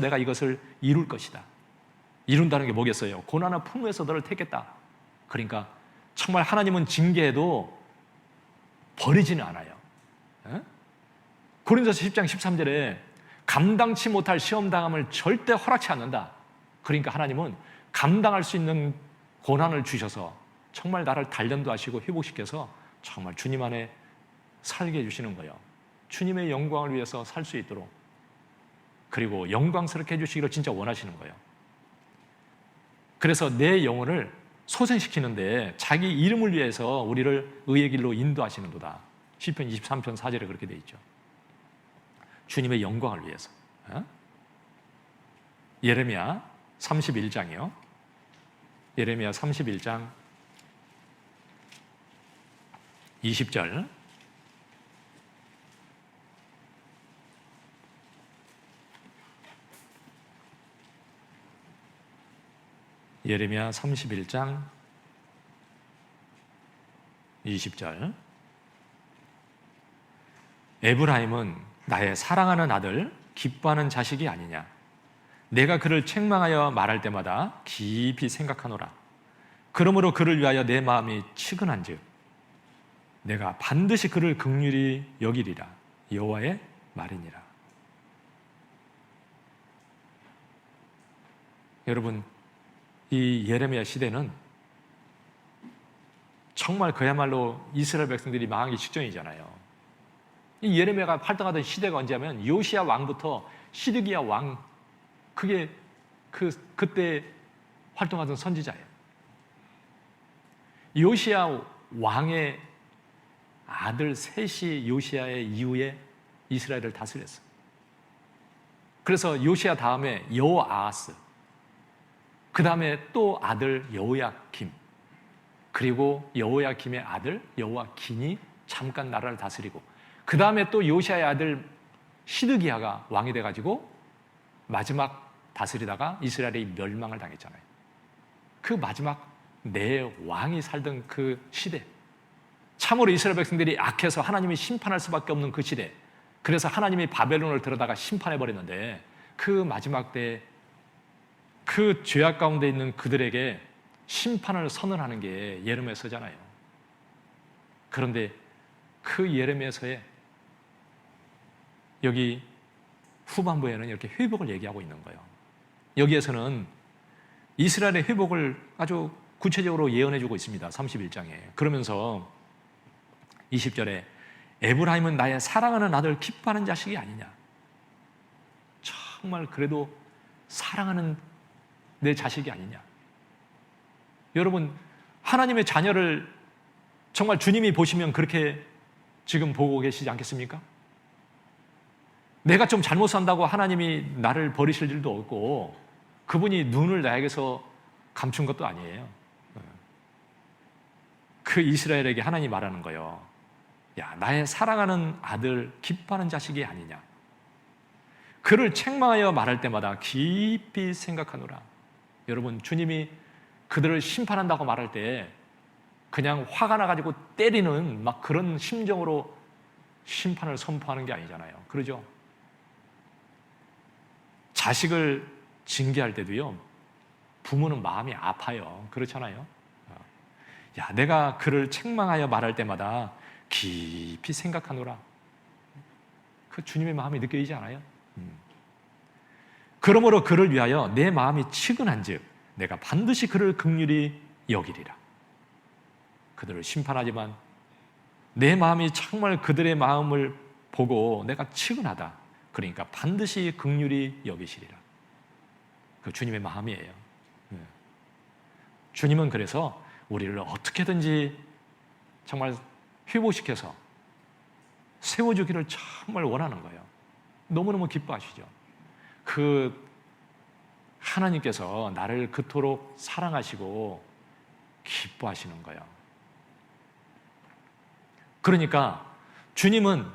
내가 이것을 이룰 것이다. 이룬다는 게 뭐겠어요? 고난의 풍부에서 너를 택했다. 그러니까 정말 하나님은 징계해도 버리지는 않아요. 고린도서 10장 13절에 감당치 못할 시험당함을 절대 허락치 않는다. 그러니까 하나님은 감당할 수 있는 고난을 주셔서 정말 나를 단련도 하시고 회복시켜서 정말 주님 안에 살게 해주시는 거예요. 주님의 영광을 위해서 살 수 있도록, 그리고 영광스럽게 해주시기를 진짜 원하시는 거예요. 그래서 내 영혼을 소생시키는데 자기 이름을 위해서 우리를 의의 길로 인도하시는도다. 시편 23편 4절에 그렇게 되어 있죠. 주님의 영광을 위해서. 예레미야 31장이요. 예레미야 31장 20절. 예레미야 31장 20절. 에브라임은 나의 사랑하는 아들, 기뻐하는 자식이 아니냐. 내가 그를 책망하여 말할 때마다 깊이 생각하노라. 그러므로 그를 위하여 내 마음이 치근한즉 내가 반드시 그를 긍휼히 여기리라. 여호와의 말이니라. 여러분, 이 예레미야 시대는 정말 그야말로 이스라엘 백성들이 망하기 직전이잖아요. 이 예레미야가 활동하던 시대가 언제냐면 요시야 왕부터 시드기야 왕, 그게 그때 활동하던 선지자예요. 요시야 왕의 아들 셋이 요시야의 이후에 이스라엘을 다스렸어요. 그래서 요시야 다음에 여호아하스, 그 다음에 또 아들 여호야김, 그리고 여호야김의 아들 여호야긴이 잠깐 나라를 다스리고, 그 다음에 또 요시야의 아들 시드기야가 왕이 돼가지고 마지막 다스리다가 이스라엘이 멸망을 당했잖아요. 그 마지막 네 왕이 살던 그 시대, 참으로 이스라엘 백성들이 악해서 하나님이 심판할 수밖에 없는 그 시대, 그래서 하나님이 바벨론을 들어다가 심판해버렸는데 그 마지막 때 그 죄악 가운데 있는 그들에게 심판을 선언하는 게 예레미야서잖아요. 그런데 그 예레미야서에 여기 후반부에는 이렇게 회복을 얘기하고 있는 거예요. 여기에서는 이스라엘의 회복을 아주 구체적으로 예언해주고 있습니다. 31장에. 그러면서 20절에 에브라임은 나의 사랑하는 아들 기뻐하는 자식이 아니냐. 정말 그래도 사랑하는 내 자식이 아니냐. 여러분, 하나님의 자녀를 정말 주님이 보시면 그렇게 지금 보고 계시지 않겠습니까? 내가 좀 잘못 산다고 하나님이 나를 버리실 일도 없고 그분이 눈을 나에게서 감춘 것도 아니에요. 그 이스라엘에게 하나님이 말하는 거예요. 야, 나의 사랑하는 아들 기뻐하는 자식이 아니냐. 그를 책망하여 말할 때마다 깊이 생각하노라. 여러분, 주님이 그들을 심판한다고 말할 때 그냥 화가 나가지고 때리는 막 그런 심정으로 심판을 선포하는 게 아니잖아요. 그러죠? 자식을 징계할 때도요, 부모는 마음이 아파요. 그렇잖아요? 야, 내가 그를 책망하여 말할 때마다 깊이 생각하노라. 그 주님의 마음이 느껴지지 않아요? 그러므로 그를 위하여 내 마음이 치근한즉 내가 반드시 그를 긍휼히 여기리라. 그들을 심판하지만 내 마음이 정말 그들의 마음을 보고 내가 치근하다. 그러니까 반드시 긍휼히 여기시리라. 그 주님의 마음이에요. 주님은 그래서 우리를 어떻게든지 정말 회복시켜서 세워주기를 정말 원하는 거예요. 너무너무 기뻐하시죠. 그 하나님께서 나를 그토록 사랑하시고 기뻐하시는 거예요. 그러니까 주님은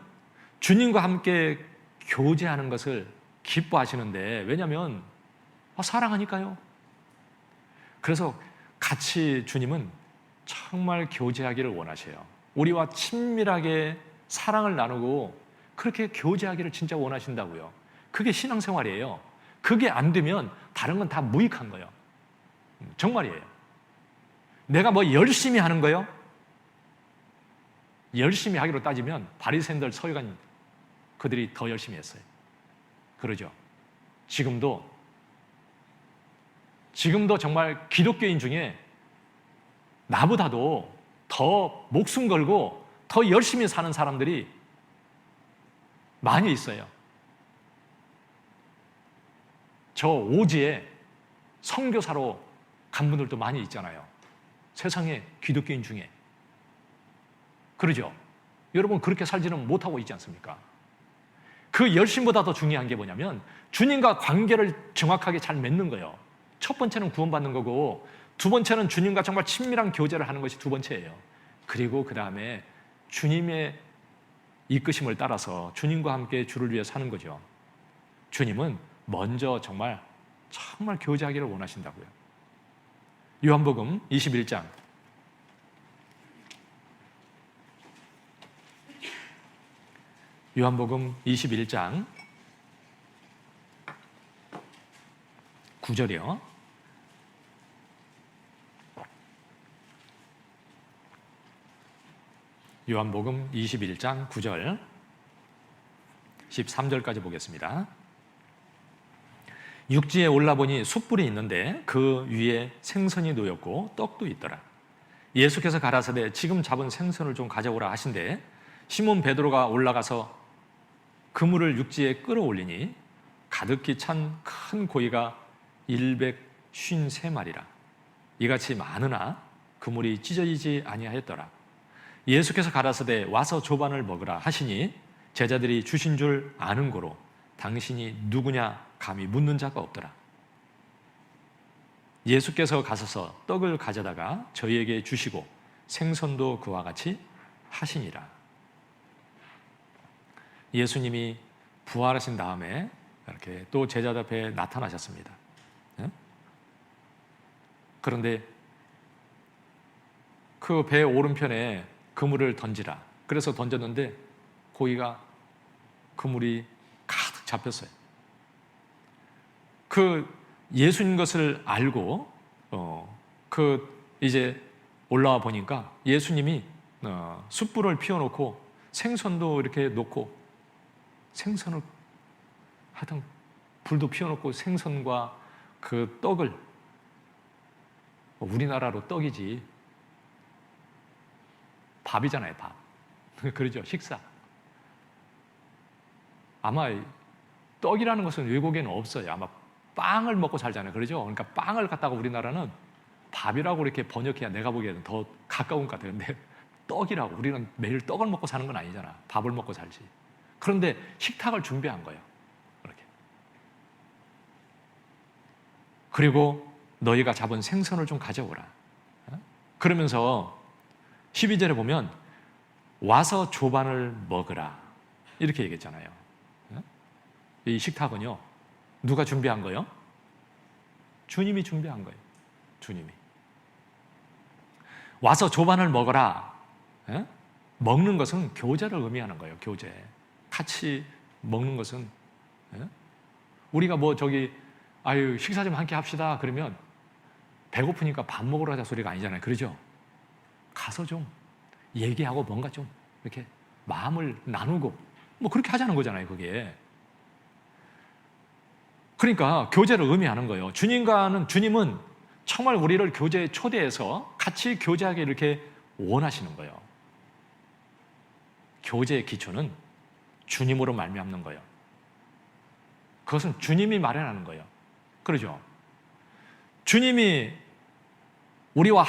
주님과 함께 교제하는 것을 기뻐하시는데, 왜냐하면 사랑하니까요. 그래서 같이 주님은 정말 교제하기를 원하셔요. 우리와 친밀하게 사랑을 나누고 그렇게 교제하기를 진짜 원하신다고요. 그게 신앙생활이에요. 그게 안 되면 다른 건 다 무익한 거예요. 정말이에요. 내가 뭐 열심히 하는 거요? 열심히 하기로 따지면 바리새인들, 서기관 그들이 더 열심히 했어요. 그러죠. 지금도 정말 기독교인 중에 나보다도 더 목숨 걸고 더 열심히 사는 사람들이 많이 있어요. 저 오지에 선교사로 간 분들도 많이 있잖아요. 세상에 기독교인 중에. 그러죠? 여러분, 그렇게 살지는 못하고 있지 않습니까? 그 열심보다 더 중요한 게 뭐냐면 주님과 관계를 정확하게 잘 맺는 거예요. 첫 번째는 구원받는 거고, 두 번째는 주님과 정말 친밀한 교제를 하는 것이 두 번째예요. 그리고 그 다음에 주님의 이끄심을 따라서 주님과 함께 주를 위해 사는 거죠. 주님은 먼저 정말 교제하기를 원하신다고요. 요한복음 21장 요한복음 21장 9절이요. 요한복음 21장 9절 13절까지 보겠습니다. 육지에 올라보니 숯불이 있는데 그 위에 생선이 놓였고 떡도 있더라. 예수께서 가라사대 지금 잡은 생선을 좀 가져오라 하신대 시몬 베드로가 올라가서 그물을 육지에 끌어올리니 가득히 찬 큰 고기가 153마리라. 이같이 많으나 그물이 찢어지지 아니하였더라. 예수께서 가라사대 와서 조반을 먹으라 하시니 제자들이 주신 줄 아는 고로 당신이 누구냐 감히 묻는 자가 없더라. 예수께서 가서서 떡을 가져다가 저희에게 주시고 생선도 그와 같이 하시니라. 예수님이 부활하신 다음에 이렇게 또 제자들 앞에 나타나셨습니다. 그런데 그 배 오른편에 그물을 던지라. 그래서 던졌는데 고기가 그물이 가득 잡혔어요. 그 예수인 것을 알고 이제 올라와 보니까 예수님이 숯불을 피워놓고 생선도 이렇게 놓고 생선을 하여튼 불도 피워놓고 생선과 그 떡을, 우리나라로 떡이지 밥이잖아요, 밥. 그러죠, 식사. 아마 떡이라는 것은 외국에는 없어요. 아마 빵을 먹고 살잖아요, 그러죠? 그러니까 빵을 갖다가 우리나라는 밥이라고 이렇게 번역해야 내가 보기에는 더 가까운 것 같아요. 근데 떡이라고, 우리는 매일 떡을 먹고 사는 건 아니잖아. 밥을 먹고 살지. 그런데 식탁을 준비한 거예요, 그렇게. 그리고 너희가 잡은 생선을 좀 가져오라. 그러면서 12절에 보면 와서 조반을 먹으라 이렇게 얘기했잖아요. 이 식탁은요, 누가 준비한 거예요? 주님이 준비한 거예요. 주님이. 와서 조반을 먹어라. 먹는 것은 교제를 의미하는 거예요. 교제. 같이 먹는 것은, 우리가 아유 식사 좀 함께 합시다 그러면 배고프니까 밥 먹으러 가자 소리가 아니잖아요, 그러죠? 가서 좀 얘기하고 뭔가 좀 이렇게 마음을 나누고 뭐 그렇게 하자는 거잖아요, 그게. 그러니까 교제를 의미하는 거예요. 주님은 정말 우리를 교제에 초대해서 같이 교제하게 이렇게 원하시는 거예요. 교제의 기초는 주님으로 말미암는 거예요. 그것은 주님이 마련하는 거예요. 그러죠? 주님이 우리와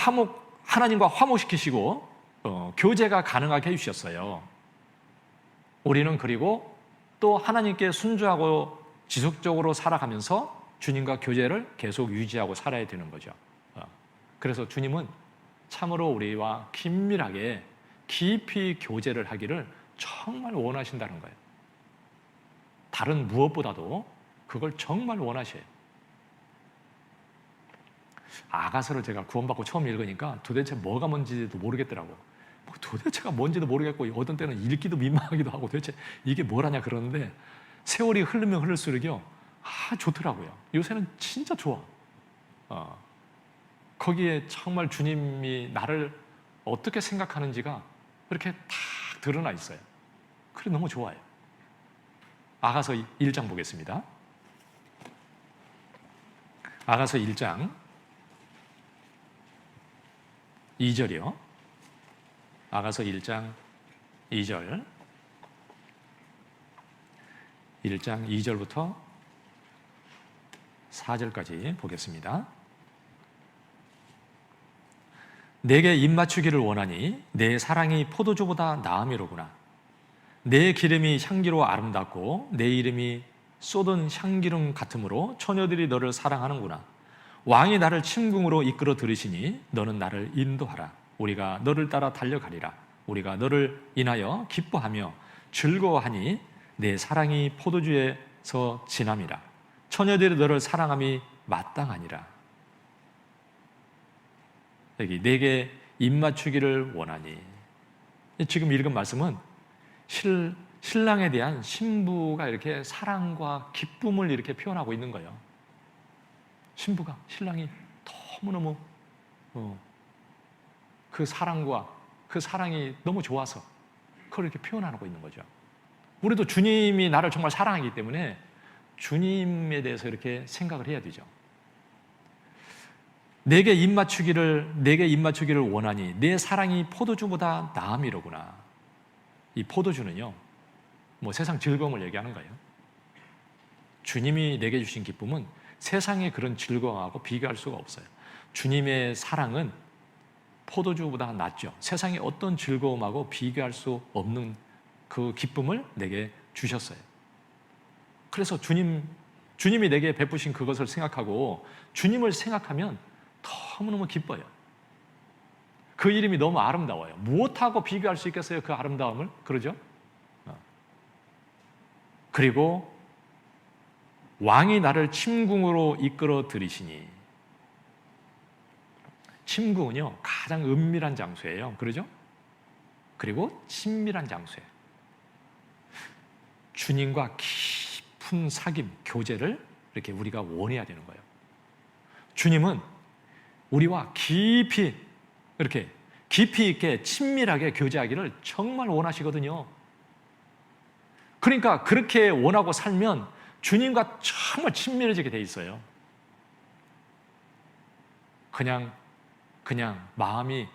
하나님과 화목시키시고 교제가 가능하게 해주셨어요. 우리는 그리고 또 하나님께 순종하고 지속적으로 살아가면서 주님과 교제를 계속 유지하고 살아야 되는 거죠. 그래서 주님은 참으로 우리와 긴밀하게 깊이 교제를 하기를 정말 원하신다는 거예요. 다른 무엇보다도 그걸 정말 원하셔요. 아가서를 제가 구원받고 처음 읽으니까 도대체 뭐가 뭔지도 모르겠더라고. 도대체가 뭔지도 모르겠고 어떤 때는 읽기도 민망하기도 하고 도대체 이게 뭐라냐 그러는데 세월이 흐르면 흐를수록요, 좋더라고요. 요새는 진짜 좋아. 거기에 정말 주님이 나를 어떻게 생각하는지가 이렇게 탁 드러나 있어요. 그래 너무 좋아요. 아가서 1장 보겠습니다. 아가서 1장 2절이요. 아가서 1장 2절. 1장 2절부터 4절까지 보겠습니다. 내게 입맞추기를 원하니 내 사랑이 포도주보다 나음이로구나. 내 기름이 향기로 아름답고 내 이름이 쏟은 향기름 같으므로 처녀들이 너를 사랑하는구나. 왕이 나를 침궁으로 이끌어 들으시니 너는 나를 인도하라. 우리가 너를 따라 달려가리라. 우리가 너를 인하여 기뻐하며 즐거워하니 내 사랑이 포도주에서 진함이라. 처녀들이 너를 사랑함이 마땅하니라. 여기 내게 입맞추기를 원하니, 지금 읽은 말씀은 신랑에 대한 신부가 이렇게 사랑과 기쁨을 이렇게 표현하고 있는 거예요. 신랑이 너무너무 그 사랑과 그 사랑이 너무 좋아서 그걸 이렇게 표현하고 있는 거죠. 우리도 주님이 나를 정말 사랑하기 때문에 주님에 대해서 이렇게 생각을 해야 되죠. 내게 입맞추기를 원하니 내 사랑이 포도주보다 나음이로구나. 이 포도주는요, 세상 즐거움을 얘기하는 거예요. 주님이 내게 주신 기쁨은 세상의 그런 즐거움하고 비교할 수가 없어요. 주님의 사랑은 포도주보다 낫죠. 세상의 어떤 즐거움하고 비교할 수 없는 그 기쁨을 내게 주셨어요. 그래서 주님이 내게 베푸신 그것을 생각하고 주님을 생각하면 너무너무 기뻐요. 그 이름이 너무 아름다워요. 무엇하고 비교할 수 있겠어요, 그 아름다움을? 그러죠? 그리고 왕이 나를 침궁으로 이끌어 들이시니, 침궁은요 가장 은밀한 장소예요. 그러죠? 그리고 친밀한 장소예요. 주님과 깊은 사귐, 교제를 이렇게 우리가 원해야 되는 거예요. 주님은 우리와 깊이 이렇게 깊이 있게 친밀하게 교제하기를 정말 원하시거든요. 그러니까 그렇게 원하고 살면 주님과 정말 친밀해지게 돼 있어요. 그냥 마음이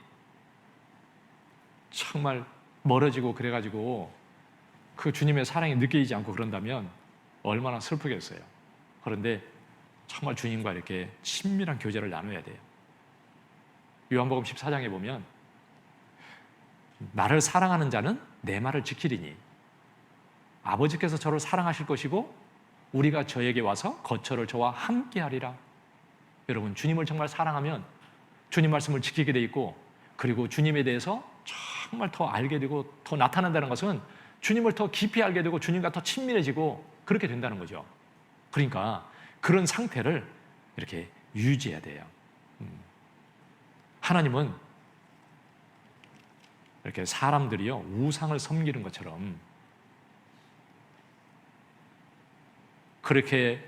정말 멀어지고 그래가지고 그 주님의 사랑이 느껴지지 않고 그런다면 얼마나 슬프겠어요. 그런데 정말 주님과 이렇게 친밀한 교제를 나눠야 돼요. 요한복음 14장에 보면 나를 사랑하는 자는 내 말을 지키리니 아버지께서 저를 사랑하실 것이고 우리가 저에게 와서 거처를 저와 함께 하리라. 여러분, 주님을 정말 사랑하면 주님 말씀을 지키게 돼 있고, 그리고 주님에 대해서 정말 더 알게 되고 더 나타난다는 것은 주님을 더 깊이 알게 되고 주님과 더 친밀해지고 그렇게 된다는 거죠. 그러니까 그런 상태를 이렇게 유지해야 돼요. 하나님은 이렇게 사람들이요 우상을 섬기는 것처럼 그렇게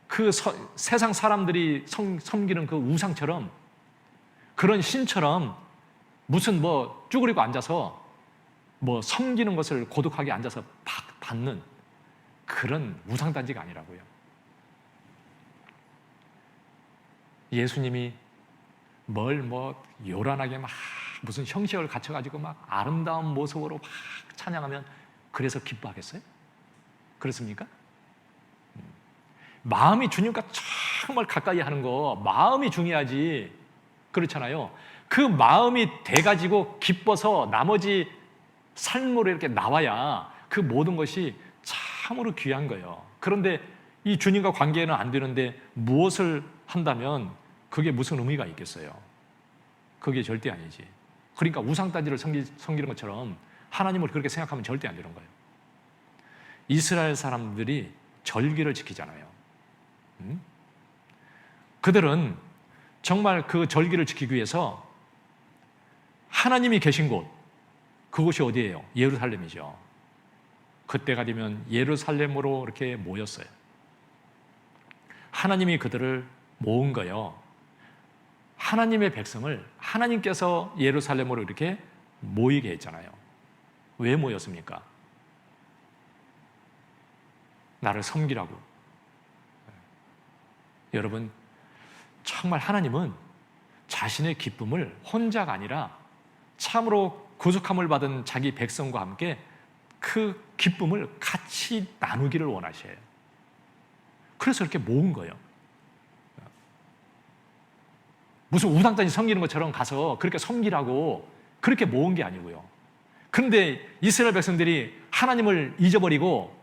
그 세상 사람들이 섬기는 그 우상처럼, 그런 신처럼 무슨 뭐 쭈그리고 앉아서 뭐 섬기는 것을 고독하게 앉아서 받는 그런 우상단지가 아니라고요. 예수님이 뭘 뭐 요란하게 막 무슨 형식을 갖춰가지고 막 아름다운 모습으로 막 찬양하면 그래서 기뻐하겠어요? 그렇습니까? 마음이 주님과 정말 가까이 하는 거, 마음이 중요하지. 그렇잖아요. 그 마음이 돼가지고 기뻐서 나머지 삶으로 이렇게 나와야 그 모든 것이 참으로 귀한 거예요. 그런데 이 주님과 관계는 안 되는데 무엇을 한다면 그게 무슨 의미가 있겠어요? 그게 절대 아니지. 그러니까 우상단지를 섬기는 것처럼 하나님을 그렇게 생각하면 절대 안 되는 거예요. 이스라엘 사람들이 절기를 지키잖아요. 그들은 정말 그 절기를 지키기 위해서 하나님이 계신 곳, 그곳이 어디예요? 예루살렘이죠. 그때가 되면 예루살렘으로 이렇게 모였어요. 하나님이 그들을 모은 거예요. 하나님의 백성을 하나님께서 예루살렘으로 이렇게 모이게 했잖아요. 왜 모였습니까? 나를 섬기라고. 여러분, 정말 하나님은 자신의 기쁨을 혼자가 아니라 참으로 구속함을 받은 자기 백성과 함께 그 기쁨을 같이 나누기를 원하셔요. 그래서 이렇게 모은 거예요. 무슨 우상단지 섬기는 것처럼 가서 그렇게 섬기라고 그렇게 모은 게 아니고요. 그런데 이스라엘 백성들이 하나님을 잊어버리고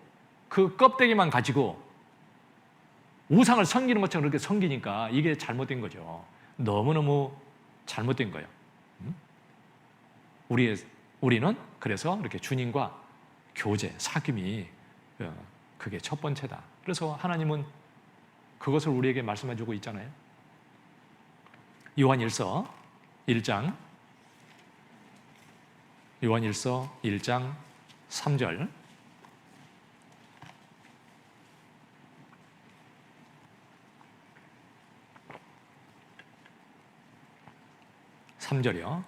그 껍데기만 가지고 우상을 섬기는 것처럼 그렇게 섬기니까 이게 잘못된 거죠. 너무너무 잘못된 거예요. 우리는 그래서 이렇게 주님과 교제, 사귐이 그게 첫 번째다. 그래서 하나님은 그것을 우리에게 말씀해 주고 있잖아요. 요한일서 1장 3절.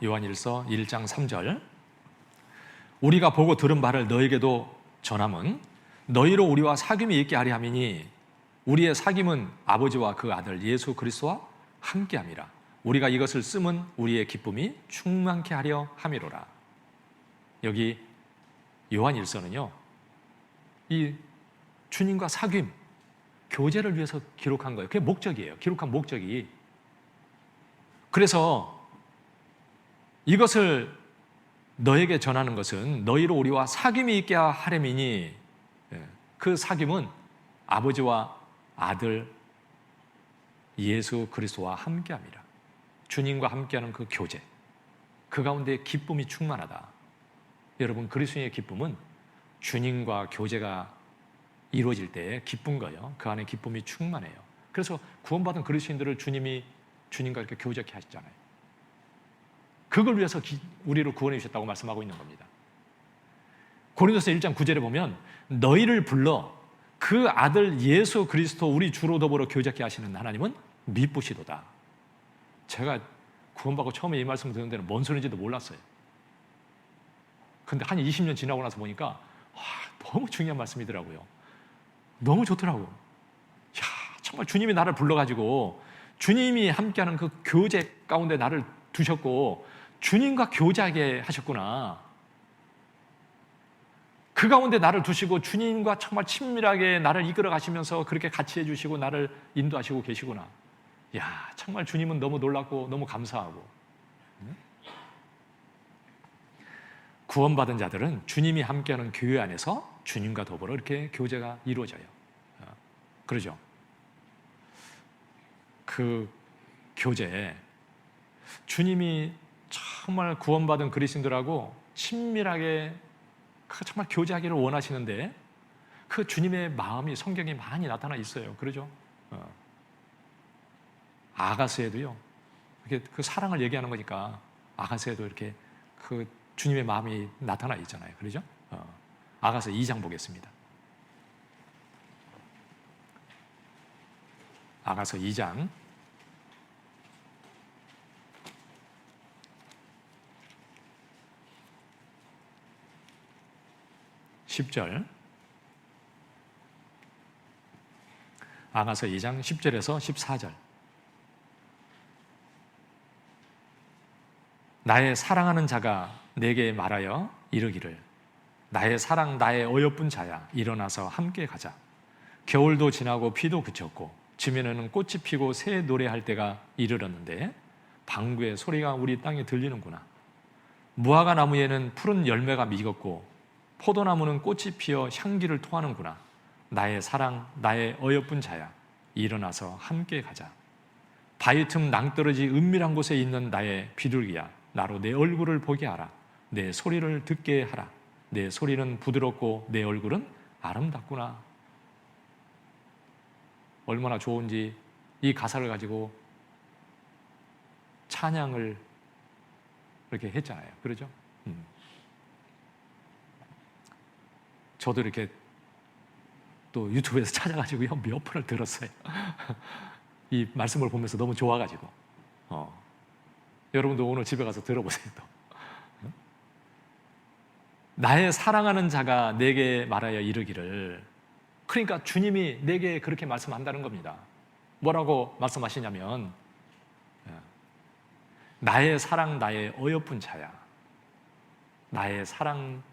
요한일서 1장 3절. 우리가 보고 들은 바를 너에게도 전함은 너희로 우리와 사귐이 있게 하려 함이니 우리의 사귐은 아버지와 그 아들 예수 그리스도와 함께함이라. 우리가 이것을 쓰면 우리의 기쁨이 충만케 하려 함이로라. 여기 요한일서는요, 이 주님과 사귐, 교제를 위해서 기록한 거예요. 그게 목적이에요. 기록한 목적이. 그래서 이것을 너에게 전하는 것은 너희로 우리와 사귐이 있게 하려니니, 그 사귐은 아버지와 아들 예수 그리스도와 함께함이라. 주님과 함께하는 그 교제, 그 가운데 기쁨이 충만하다. 여러분, 그리스도의 기쁨은 주님과 교제가 이루어질 때 기쁜 거예요. 그 안에 기쁨이 충만해요. 그래서 구원받은 그리스도인들을 주님과 이렇게 교제케 하시잖아요. 그걸 위해서 우리를 구원해 주셨다고 말씀하고 있는 겁니다. 고린도서 1장 9절에 보면 너희를 불러 그 아들 예수 그리스도 우리 주로 더불어 교제케 하시는 하나님은 미쁘시도다. 제가 구원받고 처음에 이 말씀을 듣는 데는 뭔 소리인지도 몰랐어요. 근데 한 20년 지나고 나서 보니까 너무 중요한 말씀이더라고요. 너무 좋더라고요. 야, 정말 주님이 나를 불러가지고 주님이 함께하는 그 교제 가운데 나를 두셨고 주님과 교제하게 하셨구나. 그 가운데 나를 두시고 주님과 정말 친밀하게 나를 이끌어 가시면서 그렇게 같이 해주시고 나를 인도하시고 계시구나. 야, 정말 주님은 너무 놀랍고 너무 감사하고. 구원받은 자들은 주님이 함께하는 교회 안에서 주님과 더불어 이렇게 교제가 이루어져요. 그러죠? 그 교제에 주님이 정말 구원받은 그리스도인들하고 친밀하게 정말 교제하기를 원하시는데 그 주님의 마음이 성경에 많이 나타나 있어요. 그러죠? 아가스에도요. 이렇게 그 사랑을 얘기하는 거니까 아가스에도 이렇게 그 주님의 마음이 나타나 있잖아요. 그러죠? 아가서 2장 보겠습니다. 아가서 2장 10절. 아가서 2장 10절에서 14절. 나의 사랑하는 자가 내게 말하여 이르기를 나의 사랑 나의 어여쁜 자야 일어나서 함께 가자. 겨울도 지나고 비도 그쳤고 지면에는 꽃이 피고 새 노래할 때가 이르렀는데 방구의 소리가 우리 땅에 들리는구나. 무화과 나무에는 푸른 열매가 미었고 포도나무는 꽃이 피어 향기를 토하는구나. 나의 사랑 나의 어여쁜 자야 일어나서 함께 가자. 바위 틈 낭떠러지 은밀한 곳에 있는 나의 비둘기야 나로 내 얼굴을 보게 하라. 내 소리를 듣게 하라. 내 소리는 부드럽고 내 얼굴은 아름답구나. 얼마나 좋은지 이 가사를 가지고 찬양을 이렇게 했잖아요. 그러죠? 저도 이렇게 또 유튜브에서 찾아가지고요 몇 번을 들었어요. 이 말씀을 보면서 너무 좋아가지고 여러분도 오늘 집에 가서 들어보세요. 또. 나의 사랑하는 자가 내게 말하여 이르기를, 그러니까 주님이 내게 그렇게 말씀한다는 겁니다. 뭐라고 말씀하시냐면 나의 사랑 나의 어여쁜 자야. 나의 사랑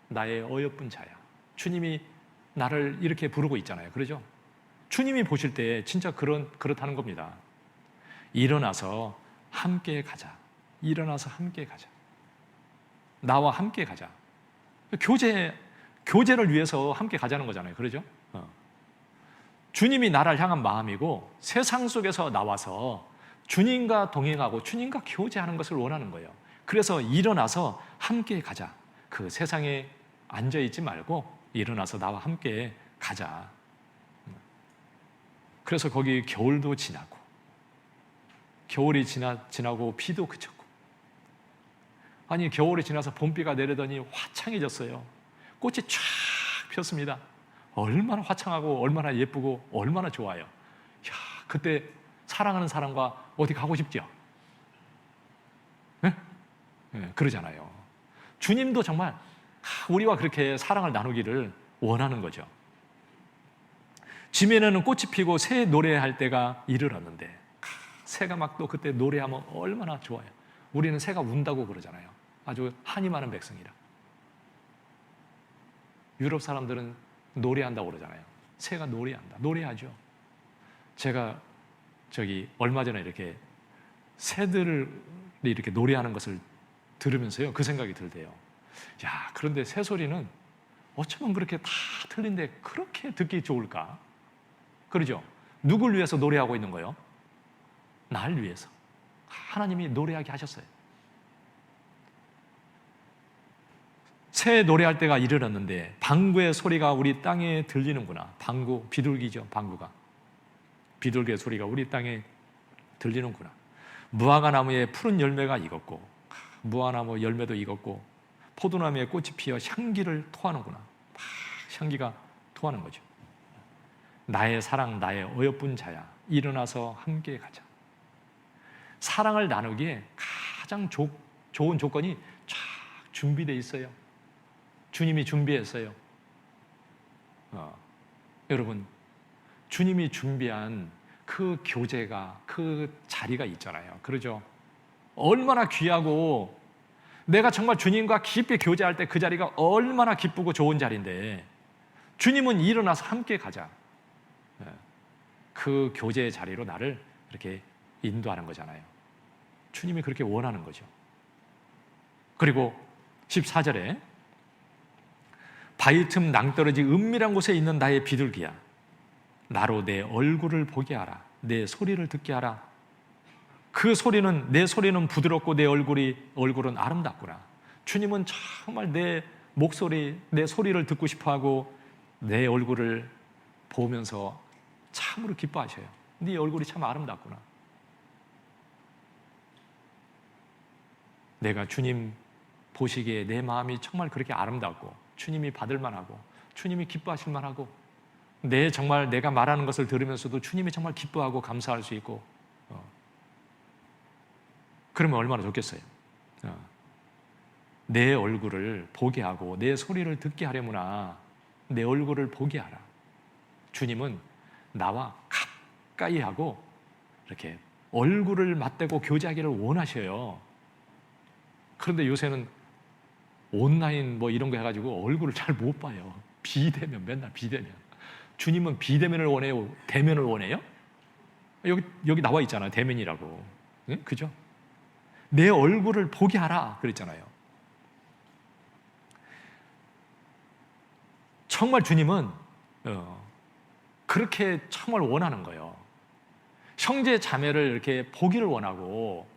나의 어여쁜 자야. 주님이 나를 이렇게 부르고 있잖아요. 그러죠? 주님이 보실 때 진짜 그렇다는 겁니다. 일어나서 함께 가자. 일어나서 함께 가자. 나와 함께 가자. 교제를 위해서 함께 가자는 거잖아요. 그러죠? 주님이 나를 향한 마음이고 세상 속에서 나와서 주님과 동행하고 주님과 교제하는 것을 원하는 거예요. 그래서 일어나서 함께 가자. 그 세상에 앉아있지 말고 일어나서 나와 함께 가자. 그래서 거기 겨울도 지나고 겨울이 지나고 비도 그쳤고, 아니 겨울이 지나서 봄비가 내리더니 화창해졌어요. 꽃이 쫙 폈습니다. 얼마나 화창하고 얼마나 예쁘고 얼마나 좋아요. 야, 그때 사랑하는 사람과 어디 가고 싶죠? 네? 네, 그러잖아요. 주님도 정말 우리와 그렇게 사랑을 나누기를 원하는 거죠. 지면에는 꽃이 피고 새 노래할 때가 이르렀는데, 새가 막 또 그때 노래하면 얼마나 좋아요. 우리는 새가 운다고 그러잖아요. 아주 한이 많은 백성이라. 유럽 사람들은 노래한다고 그러잖아요. 새가 노래한다. 노래하죠. 제가 얼마 전에 이렇게 새들이 이렇게 노래하는 것을 들으면서요, 그 생각이 들대요. 야, 그런데 새 소리는 어쩌면 그렇게 다 틀린데 그렇게 듣기 좋을까? 그러죠? 누굴 위해서 노래하고 있는 거예요? 날 위해서. 하나님이 노래하게 하셨어요. 새 노래할 때가 이르렀는데 방구의 소리가 우리 땅에 들리는구나. 방구, 비둘기죠. 방구가. 비둘기의 소리가 우리 땅에 들리는구나. 무화과 나무에 푸른 열매가 익었고, 무화과나무 열매도 익었고, 포도나무에 꽃이 피어 향기를 토하는구나. 향기가 토하는 거죠. 나의 사랑 나의 어여쁜 자야 일어나서 함께 가자. 사랑을 나누기에 가장 좋은 조건이 쫙 준비되어 있어요. 주님이 준비했어요. 여러분, 주님이 준비한 그 교제가, 그 자리가 있잖아요. 그러죠? 얼마나 귀하고 내가 정말 주님과 깊이 교제할 때 그 자리가 얼마나 기쁘고 좋은 자리인데 주님은 일어나서 함께 가자. 그 교제의 자리로 나를 이렇게 인도하는 거잖아요. 주님이 그렇게 원하는 거죠. 그리고 14절에 바위 틈 낭떠러지 은밀한 곳에 있는 나의 비둘기야, 나로 내 얼굴을 보게 하라. 내 소리를 듣게 하라. 그 소리는, 내 소리는 부드럽고 내 얼굴은 아름답구나. 주님은 정말 내 목소리, 내 소리를 듣고 싶어하고 내 얼굴을 보면서 참으로 기뻐하셔요. 네 얼굴이 참 아름답구나. 내가 주님 보시기에 내 마음이 정말 그렇게 아름답고 주님이 받을 만하고 주님이 기뻐하실 만하고 정말 내가 말하는 것을 들으면서도 주님이 정말 기뻐하고 감사할 수 있고 그러면 얼마나 좋겠어요. 내 얼굴을 보게 하고 내 소리를 듣게 하려무나. 내 얼굴을 보게 하라. 주님은 나와 가까이 하고 이렇게 얼굴을 맞대고 교제하기를 원하셔요. 그런데 요새는 온라인 뭐 이런 거 해가지고 얼굴을 잘 못 봐요. 비대면, 맨날 비대면. 주님은 비대면을 원해요? 대면을 원해요? 여기 나와 있잖아요. 대면이라고. 응? 그죠? 내 얼굴을 보게 하라 그랬잖아요. 정말 주님은 그렇게 정말 원하는 거예요. 형제 자매를 이렇게 보기를 원하고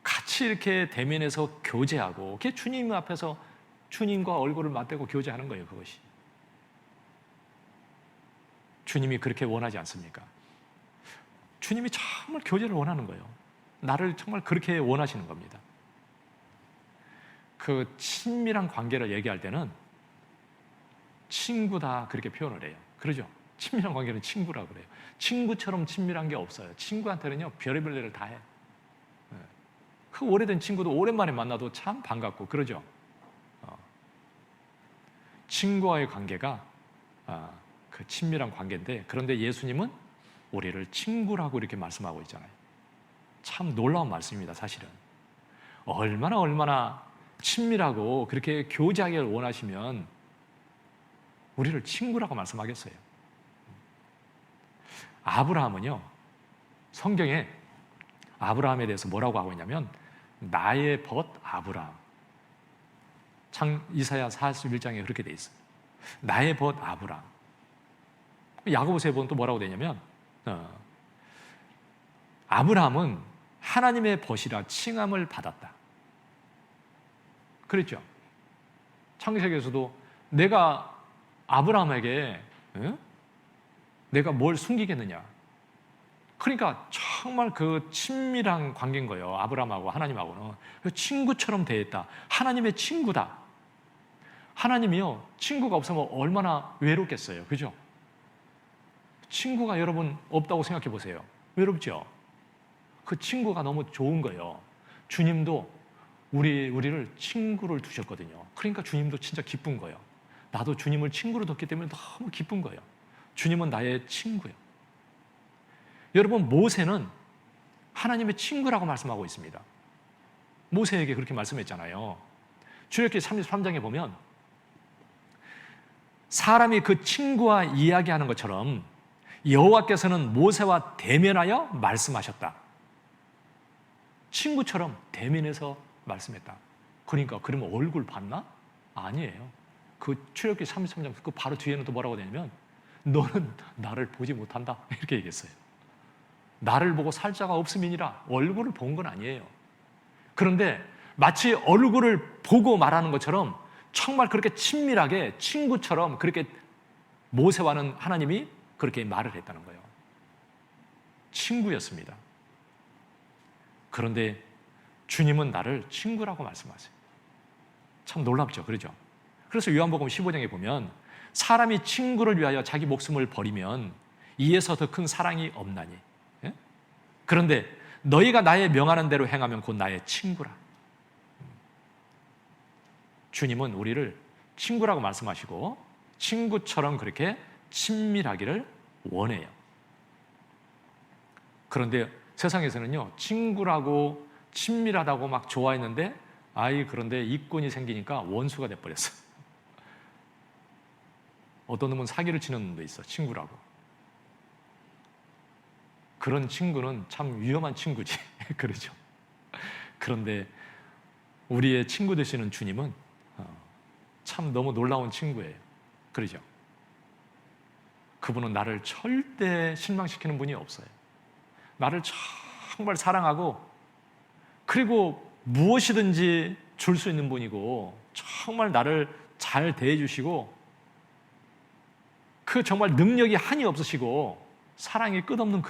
같이 이렇게 대면해서 교제하고 그게 주님 앞에서 주님과 얼굴을 맞대고 교제하는 거예요. 그것이 주님이 그렇게 원하지 않습니까? 주님이 정말 교제를 원하는 거예요. 나를 정말 그렇게 원하시는 겁니다. 그 친밀한 관계를 얘기할 때는 친구다 그렇게 표현을 해요. 그러죠? 친밀한 관계는 친구라고 그래요. 친구처럼 친밀한 게 없어요. 친구한테는요 별의별 일을 다 해. 그 오래된 친구도 오랜만에 만나도 참 반갑고 그러죠? 친구와의 관계가 그 친밀한 관계인데, 그런데 예수님은 우리를 친구라고 이렇게 말씀하고 있잖아요. 참 놀라운 말씀입니다. 사실은 얼마나 친밀하고 그렇게 교제하기를 원하시면 우리를 친구라고 말씀하겠어요. 아브라함은요, 성경에 아브라함에 대해서 뭐라고 하고 있냐면 나의 벗 아브라함. 이사야 41장에 그렇게 돼 있어요. 나의 벗 아브라함. 야고보서에 보면 또 뭐라고 되냐면 아브라함은 하나님의 벗이라 칭함을 받았다. 그랬죠? 창세기에서도 내가 아브라함에게 내가 뭘 숨기겠느냐. 그러니까 정말 그 친밀한 관계인 거예요. 아브라함하고 하나님하고는 친구처럼 대했다. 하나님의 친구다. 하나님이요, 친구가 없으면 얼마나 외롭겠어요. 그죠? 친구가 여러분 없다고 생각해 보세요. 외롭죠? 그 친구가 너무 좋은 거예요. 주님도 우리를 친구를 두셨거든요. 그러니까 주님도 진짜 기쁜 거예요. 나도 주님을 친구로 뒀기 때문에 너무 기쁜 거예요. 주님은 나의 친구예요. 여러분, 모세는 하나님의 친구라고 말씀하고 있습니다. 모세에게 그렇게 말씀했잖아요. 출애굽기 33장에 보면 사람이 그 친구와 이야기하는 것처럼 여호와께서는 모세와 대면하여 말씀하셨다. 친구처럼 대면해서 말씀했다. 그러니까 그러면 얼굴 봤나? 아니에요. 그 출애굽기 33장 그 바로 뒤에는 또 뭐라고 되냐면 너는 나를 보지 못한다 이렇게 얘기했어요. 나를 보고 살 자가 없음이니라. 얼굴을 본 건 아니에요. 그런데 마치 얼굴을 보고 말하는 것처럼 정말 그렇게 친밀하게 친구처럼 그렇게 모세와는 하나님이 그렇게 말을 했다는 거예요. 친구였습니다. 그런데 주님은 나를 친구라고 말씀하세요. 참 놀랍죠? 그러죠? 그래서 요한복음 15장에 보면 사람이 친구를 위하여 자기 목숨을 버리면 이에서 더 큰 사랑이 없나니. 예? 그런데 너희가 나의 명하는 대로 행하면 곧 나의 친구라. 주님은 우리를 친구라고 말씀하시고 친구처럼 그렇게 친밀하기를 원해요. 그런데 세상에서는요, 친구라고 친밀하다고 막 좋아했는데 그런데 이권이 생기니까 원수가 돼버렸어. 어떤 놈은 사기를 치는 놈도 있어, 친구라고. 그런 친구는 참 위험한 친구지. 그러죠. 그런데 우리의 친구 되시는 주님은 참 너무 놀라운 친구예요. 그러죠. 그분은 나를 절대 실망시키는 분이 없어요. 나를 정말 사랑하고 그리고 무엇이든지 줄 수 있는 분이고 정말 나를 잘 대해주시고 그 정말 능력이 한이 없으시고 사랑이 끝없는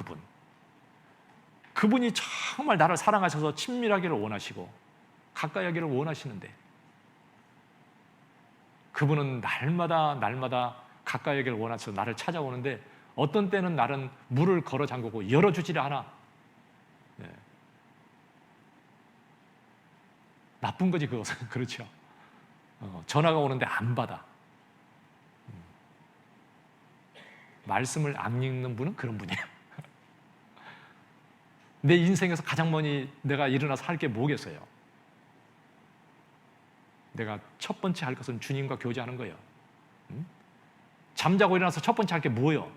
그분이 정말 나를 사랑하셔서 친밀하기를 원하시고 가까이 하기를 원하시는데 그분은 날마다 가까이 하기를 원하셔서 나를 찾아오는데 어떤 때는 나는 문을 걸어 잠그고 열어주지를 않아. 네. 나쁜 거지 그것은. 그렇죠. 전화가 오는데 안 받아. 말씀을 안 읽는 분은 그런 분이에요. 내 인생에서 가장 먼저 내가 일어나서 할 게 뭐겠어요? 내가 첫 번째 할 것은 주님과 교제하는 거예요. 잠자고 일어나서 첫 번째 할 게 뭐예요?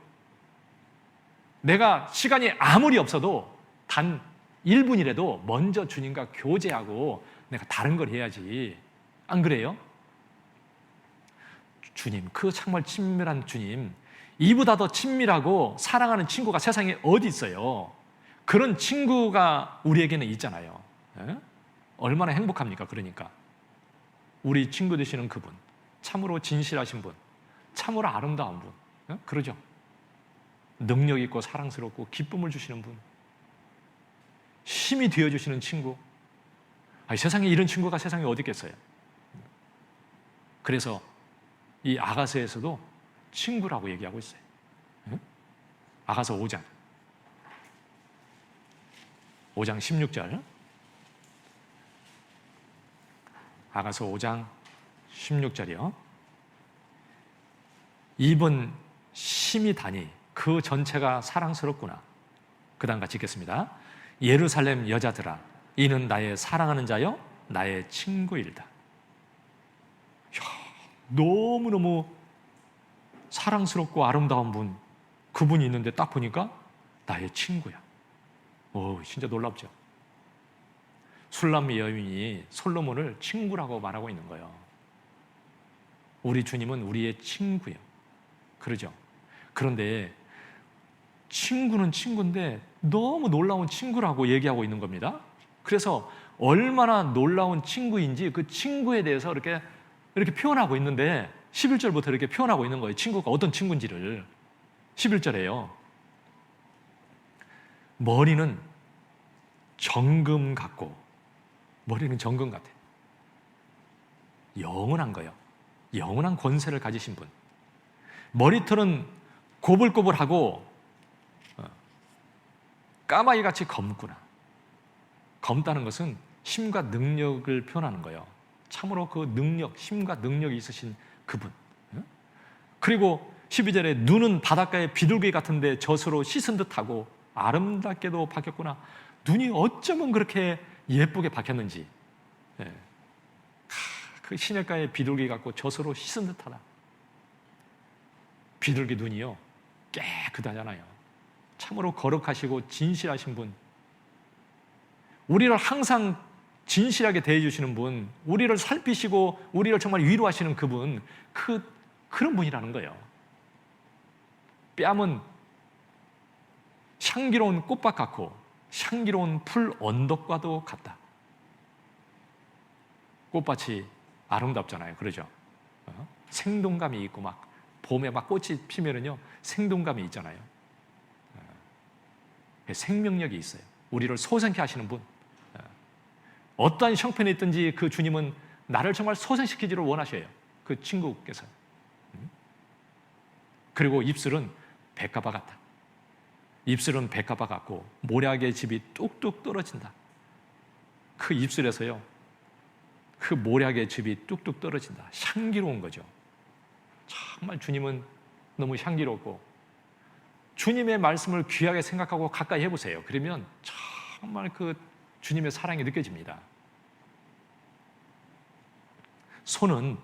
내가 시간이 아무리 없어도 단 1분이라도 먼저 주님과 교제하고 내가 다른 걸 해야지. 안 그래요? 주님, 그 정말 친밀한 주님, 이보다 더 친밀하고 사랑하는 친구가 세상에 어디 있어요? 그런 친구가 우리에게는 있잖아요. 에? 얼마나 행복합니까? 그러니까 우리 친구 되시는 그분, 참으로 진실하신 분, 참으로 아름다운 분, 에? 그러죠? 능력 있고 사랑스럽고 기쁨을 주시는 분, 힘이 되어주시는 친구. 세상에 이런 친구가 세상에 어디 있겠어요? 그래서 이 아가서에서도 친구라고 얘기하고 있어요. 아가서 5장 16절. 아가서 5장 16절이요. 입은 심히 다니 그 전체가 사랑스럽구나. 그 다음 같이 읽겠습니다. 예루살렘 여자들아, 이는 나의 사랑하는 자여 나의 친구일다. 이야, 너무너무 사랑스럽고 아름다운 분, 그분이 있는데 딱 보니까 나의 친구야. 진짜 놀랍죠. 술람미 여인이 솔로몬을 친구라고 말하고 있는 거예요. 우리 주님은 우리의 친구예요. 그러죠. 그런데 친구는 친구인데 너무 놀라운 친구라고 얘기하고 있는 겁니다. 그래서 얼마나 놀라운 친구인지 그 친구에 대해서 이렇게 표현하고 있는데 11절부터 이렇게 표현하고 있는 거예요. 친구가 어떤 친구인지를. 11절에요. 머리는 정금 같고, 머리는 정금 같아요. 영원한 거예요. 영원한 권세를 가지신 분. 머리털은 고불고불하고 까마귀같이 검구나. 검다는 것은 힘과 능력을 표현하는 거예요. 참으로 그 능력, 힘과 능력이 있으신 그분. 그리고 12절에 눈은 바닷가의 비둘기 같은데 젖으로 씻은 듯하고 아름답게도 박혔구나. 눈이 어쩌면 그렇게 예쁘게 박혔는지. 그 시냇가의 비둘기 같고 젖으로 씻은 듯하다. 비둘기 눈이요, 깨끗하잖아요. 참으로 거룩하시고 진실하신 분, 우리를 항상 진실하게 대해주시는 분, 우리를 살피시고 우리를 정말 위로하시는 그분, 그런 분이라는 거예요. 뺨은 향기로운 꽃밭 같고 향기로운 풀 언덕과도 같다. 꽃밭이 아름답잖아요. 그러죠? 생동감이 있고 막 봄에 막 꽃이 피면은요, 생동감이 있잖아요. 생명력이 있어요. 우리를 소생케 하시는 분. 어떠한 형편에 있든지 그 주님은 나를 정말 소생시키기를 원하셔요. 그 친구께서. 그리고 입술은 백합화 같다. 입술은 백합화 같고 모략의 즙이 뚝뚝 떨어진다. 그 입술에서요, 그 모략의 즙이 뚝뚝 떨어진다. 향기로운 거죠. 정말 주님은 너무 향기롭고, 주님의 말씀을 귀하게 생각하고 가까이 해보세요. 그러면 정말 그 주님의 사랑이 느껴집니다. 손은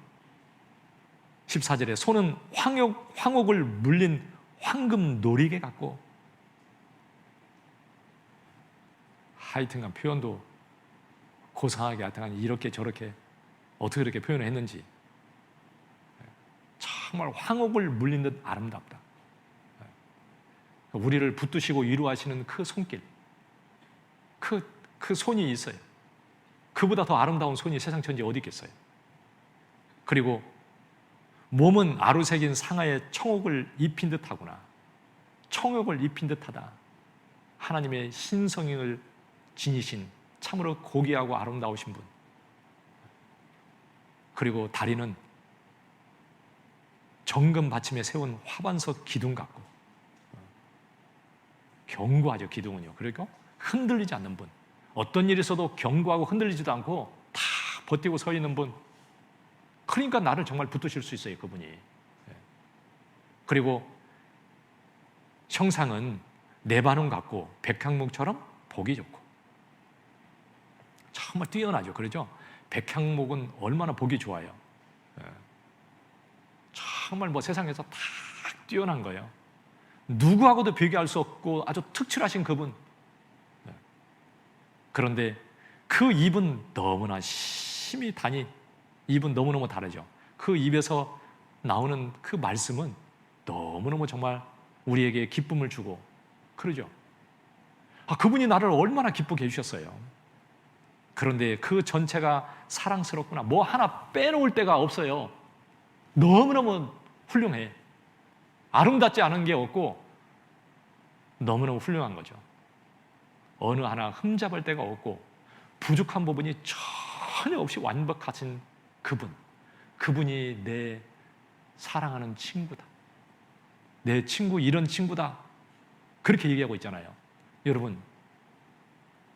14절에 손은 황옥을 물린 황금 놀이개 같고, 하여튼간 표현도 고상하게, 하여튼간 이렇게 저렇게 어떻게 이렇게 표현을 했는지 정말 황옥을 물린 듯 아름답다. 우리를 붙드시고 위로하시는 그 손길, 그 손이 있어요. 그보다 더 아름다운 손이 세상 천지에 어디 있겠어요. 그리고 몸은 아루새긴 상아에 청옥을 입힌 듯하구나. 청옥을 입힌 듯하다. 하나님의 신성을 지니신 참으로 고귀하고 아름다우신 분. 그리고 다리는 정금 받침에 세운 화반석 기둥 같고, 견고하죠. 기둥은요. 그리고 흔들리지 않는 분, 어떤 일이 있어도 견고하고 흔들리지도 않고 다 버티고 서 있는 분. 그러니까 나를 정말 붙드실 수 있어요, 그분이. 그리고 형상은 네바논 같고 백향목처럼 보기 좋고, 정말 뛰어나죠. 그러죠? 백향목은 얼마나 보기 좋아요. 정말 뭐 세상에서 다 뛰어난 거예요. 누구하고도 비교할 수 없고 아주 특출하신 그분. 그런데 그 입은 너무나 심히 입은 너무너무 다르죠. 그 입에서 나오는 그 말씀은 너무너무 정말 우리에게 기쁨을 주고 그러죠. 그분이 나를 얼마나 기쁘게 해주셨어요. 그런데 그 전체가 사랑스럽구나. 뭐 하나 빼놓을 데가 없어요. 너무너무 훌륭해. 아름답지 않은 게 없고 너무너무 훌륭한 거죠. 어느 하나 흠잡을 데가 없고 부족한 부분이 전혀 없이 완벽하신 그분이 내 사랑하는 친구다. 내 친구, 이런 친구다. 그렇게 얘기하고 있잖아요. 여러분,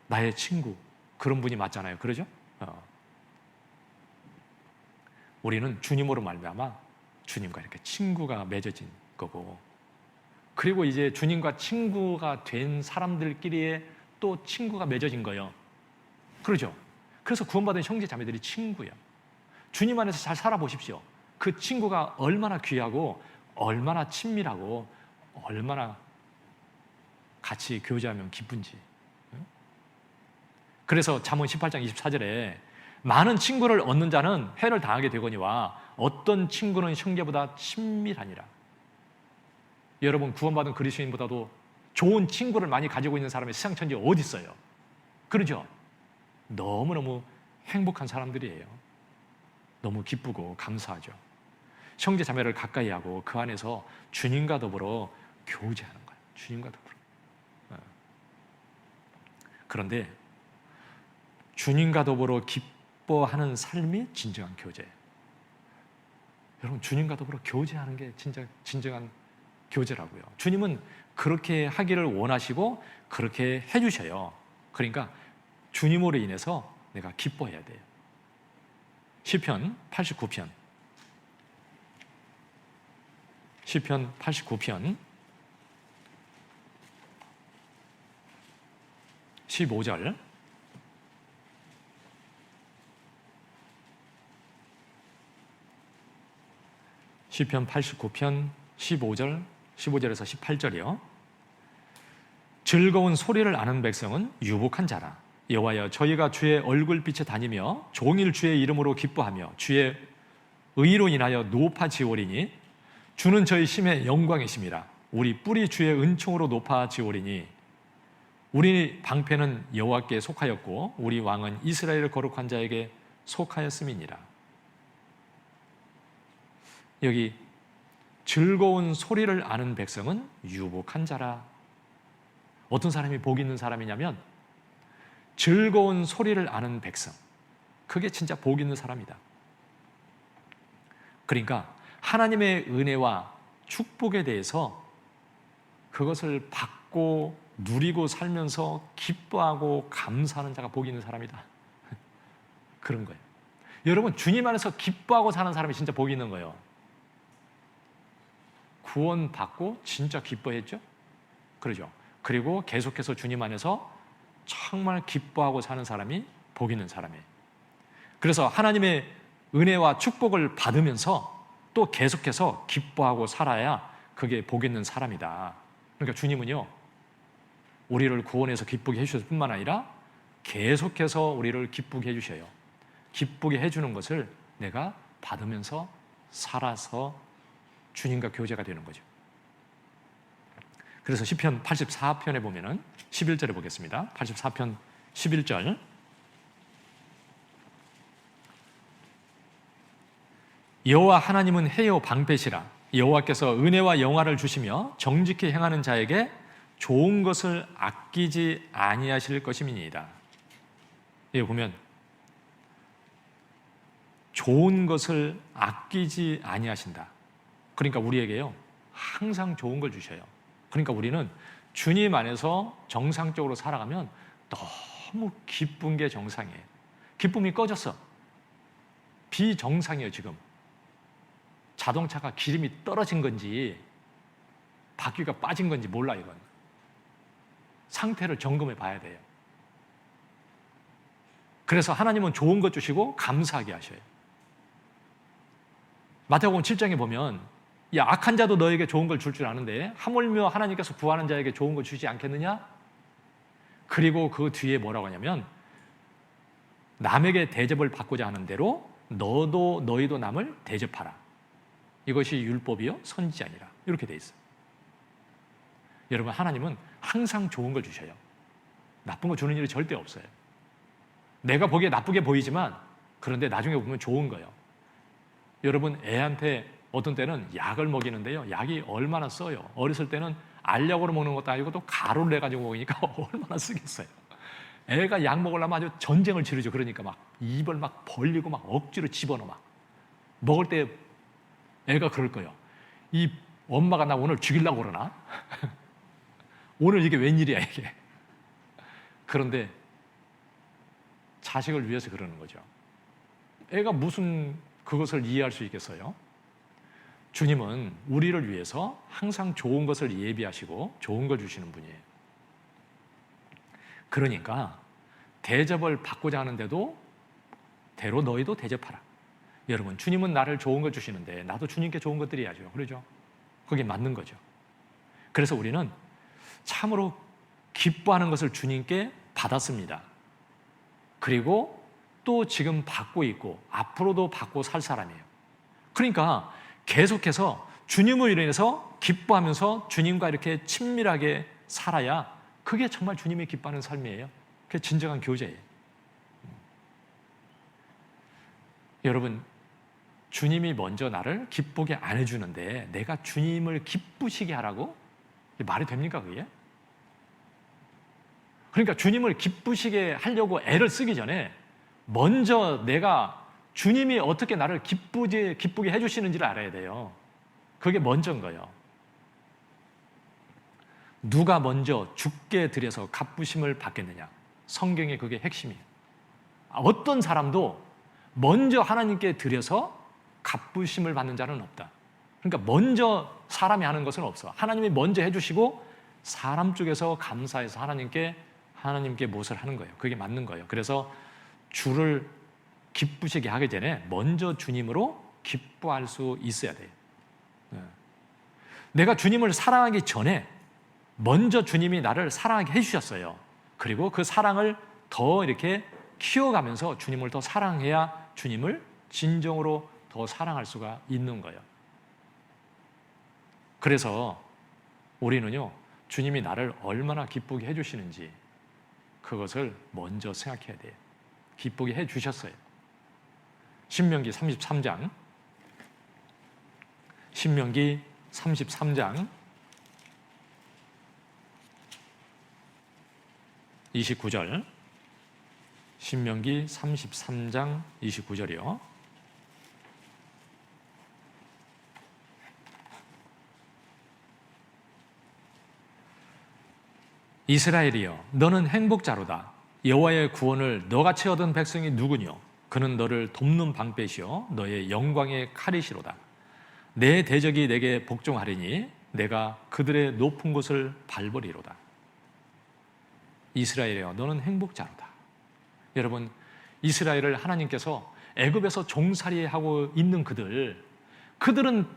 나의 친구, 그런 분이 맞잖아요. 그러죠? 우리는 주님으로 말미암아 주님과 이렇게 친구가 맺어진 거고, 그리고 이제 주님과 친구가 된 사람들끼리의 또 친구가 맺어진 거예요. 그러죠? 그래서 구원받은 형제 자매들이 친구예요. 주님 안에서 잘 살아보십시오. 그 친구가 얼마나 귀하고 얼마나 친밀하고 얼마나 같이 교제하면 기쁜지. 그래서 잠언 18장 24절에 많은 친구를 얻는 자는 해를 당하게 되거니와 어떤 친구는 형제보다 친밀하니라. 여러분, 구원받은 그리스도인보다도 좋은 친구를 많이 가지고 있는 사람이 세상 천지에 어디 있어요? 그러죠? 너무너무 행복한 사람들이에요. 너무 기쁘고 감사하죠. 형제 자매를 가까이 하고 그 안에서 주님과 더불어 교제하는 거예요. 주님과 더불어. 그런데 주님과 더불어 기뻐하는 삶이 진정한 교제예요. 여러분, 주님과 더불어 교제하는 게 진짜 진정한 교제라고요. 주님은 그렇게 하기를 원하시고 그렇게 해주셔요. 그러니까 주님으로 인해서 내가 기뻐해야 돼요. 시편 89편 15절 시편 89편 15절에서 18절이요. 즐거운 소리를 아는 백성은 유복한 자라. 여호와여, 저희가 주의 얼굴빛에 다니며 종일 주의 이름으로 기뻐하며 주의 의로 인하여 높아지오리니 주는 저희 힘의 영광이심이라. 우리 뿔이 주의 은총으로 높아지오리니 우리 방패는 여호와께 속하였고 우리 왕은 이스라엘 거룩한 자에게 속하였음이니라. 여기 즐거운 소리를 아는 백성은 유복한 자라. 어떤 사람이 복 있는 사람이냐면 즐거운 소리를 아는 백성, 그게 진짜 복 있는 사람이다. 그러니까 하나님의 은혜와 축복에 대해서 그것을 받고 누리고 살면서 기뻐하고 감사하는 자가 복이 있는 사람이다. 그런 거예요. 여러분, 주님 안에서 기뻐하고 사는 사람이 진짜 복이 있는 거예요. 구원받고 진짜 기뻐했죠? 그러죠. 그리고 계속해서 주님 안에서 정말 기뻐하고 사는 사람이 복 있는 사람이에요. 그래서 하나님의 은혜와 축복을 받으면서 또 계속해서 기뻐하고 살아야 그게 복 있는 사람이다. 그러니까 주님은요, 우리를 구원해서 기쁘게 해주실 뿐만 아니라 계속해서 우리를 기쁘게 해주셔요. 기쁘게 해주는 것을 내가 받으면서 살아서 주님과 교제가 되는 거죠. 그래서 시편 84편에 보면은 11절에 보겠습니다. 84편 11절. 여호와 하나님은 해요 방패시라. 여호와께서 은혜와 영화를 주시며 정직히 행하는 자에게 좋은 것을 아끼지 아니하실 것임이니이다. 여기 보면 좋은 것을 아끼지 아니하신다. 그러니까 우리에게요, 항상 좋은 걸 주셔요. 그러니까 우리는 주님 안에서 정상적으로 살아가면 너무 기쁜 게 정상이에요. 기쁨이 꺼졌어. 비정상이에요. 지금 자동차가 기름이 떨어진 건지 바퀴가 빠진 건지 몰라. 이건 상태를 점검해 봐야 돼요. 그래서 하나님은 좋은 것 주시고 감사하게 하셔요. 마태복음 7장에 보면 야, 악한 자도 너에게 좋은 걸 줄 아는데 하물며 하나님께서 구하는 자에게 좋은 걸 주지 않겠느냐? 그리고 그 뒤에 뭐라고 하냐면 남에게 대접을 받고자 하는 대로 너희도 남을 대접하라. 이것이 율법이요 선지자니라. 이렇게 돼 있어요. 여러분, 하나님은 항상 좋은 걸 주셔요. 나쁜 거 주는 일이 절대 없어요. 내가 보기에 나쁘게 보이지만 그런데 나중에 보면 좋은 거예요. 여러분, 애한테 어떤 때는 약을 먹이는데요, 약이 얼마나 써요. 어렸을 때는 알약으로 먹는 것도 아니고 또 가루를 내가지고 먹으니까 얼마나 쓰겠어요. 애가 약 먹으려면 아주 전쟁을 치르죠. 그러니까 막 입을 막 벌리고 막 억지로 집어넣어. 막 먹을 때 애가 그럴 거예요. 이 엄마가 나 오늘 죽이려고 그러나? 오늘 이게 웬일이야 이게. 그런데 자식을 위해서 그러는 거죠. 애가 무슨 그것을 이해할 수 있겠어요? 주님은 우리를 위해서 항상 좋은 것을 예비하시고 좋은 걸 주시는 분이에요. 그러니까 대접을 받고자 하는데도 대로 너희도 대접하라. 여러분, 주님은 나를 좋은 걸 주시는데 나도 주님께 좋은 것 드려야죠. 그러죠? 그게 맞는 거죠. 그래서 우리는 참으로 기뻐하는 것을 주님께 받았습니다. 그리고 또 지금 받고 있고 앞으로도 받고 살 사람이에요. 그러니까 계속해서 주님을 인해서 기뻐하면서 주님과 이렇게 친밀하게 살아야 그게 정말 주님이 기뻐하는 삶이에요. 그게 진정한 교제예요. 여러분, 주님이 먼저 나를 기쁘게 안 해주는데 내가 주님을 기쁘시게 하라고? 말이 됩니까 그게? 그러니까 주님을 기쁘시게 하려고 애를 쓰기 전에 먼저 내가 주님이 어떻게 나를 기쁘게 해주시는지를 알아야 돼요. 그게 먼저인 거예요. 누가 먼저 죽게 들여서 갚으심을 받겠느냐? 성경의 그게 핵심이에요. 어떤 사람도 먼저 하나님께 드려서 갚으심을 받는 자는 없다. 그러니까 먼저 사람이 하는 것은 없어. 하나님이 먼저 해주시고 사람 쪽에서 감사해서 하나님께 무엇을 하는 거예요. 그게 맞는 거예요. 그래서 주를 기쁘시게 하기 전에 먼저 주님으로 기뻐할 수 있어야 돼요. 내가 주님을 사랑하기 전에 먼저 주님이 나를 사랑하게 해주셨어요. 그리고 그 사랑을 더 이렇게 키워가면서 주님을 더 사랑해야 주님을 진정으로 더 사랑할 수가 있는 거예요. 그래서 우리는요, 주님이 나를 얼마나 기쁘게 해주시는지 그것을 먼저 생각해야 돼요. 기쁘게 해주셨어요. 신명기 33장 29절 신명기 33장 29절이요. 이스라엘이여 너는 행복자로다. 여호와의 구원을 너같이 얻은 백성이 누구뇨? 그는 너를 돕는 방패시요 너의 영광의 칼이시로다. 내 대적이 내게 복종하리니 내가 그들의 높은 곳을 밟으리로다. 이스라엘이여 너는 행복자로다. 여러분, 이스라엘을 하나님께서 애굽에서 종살이하고 있는 그들은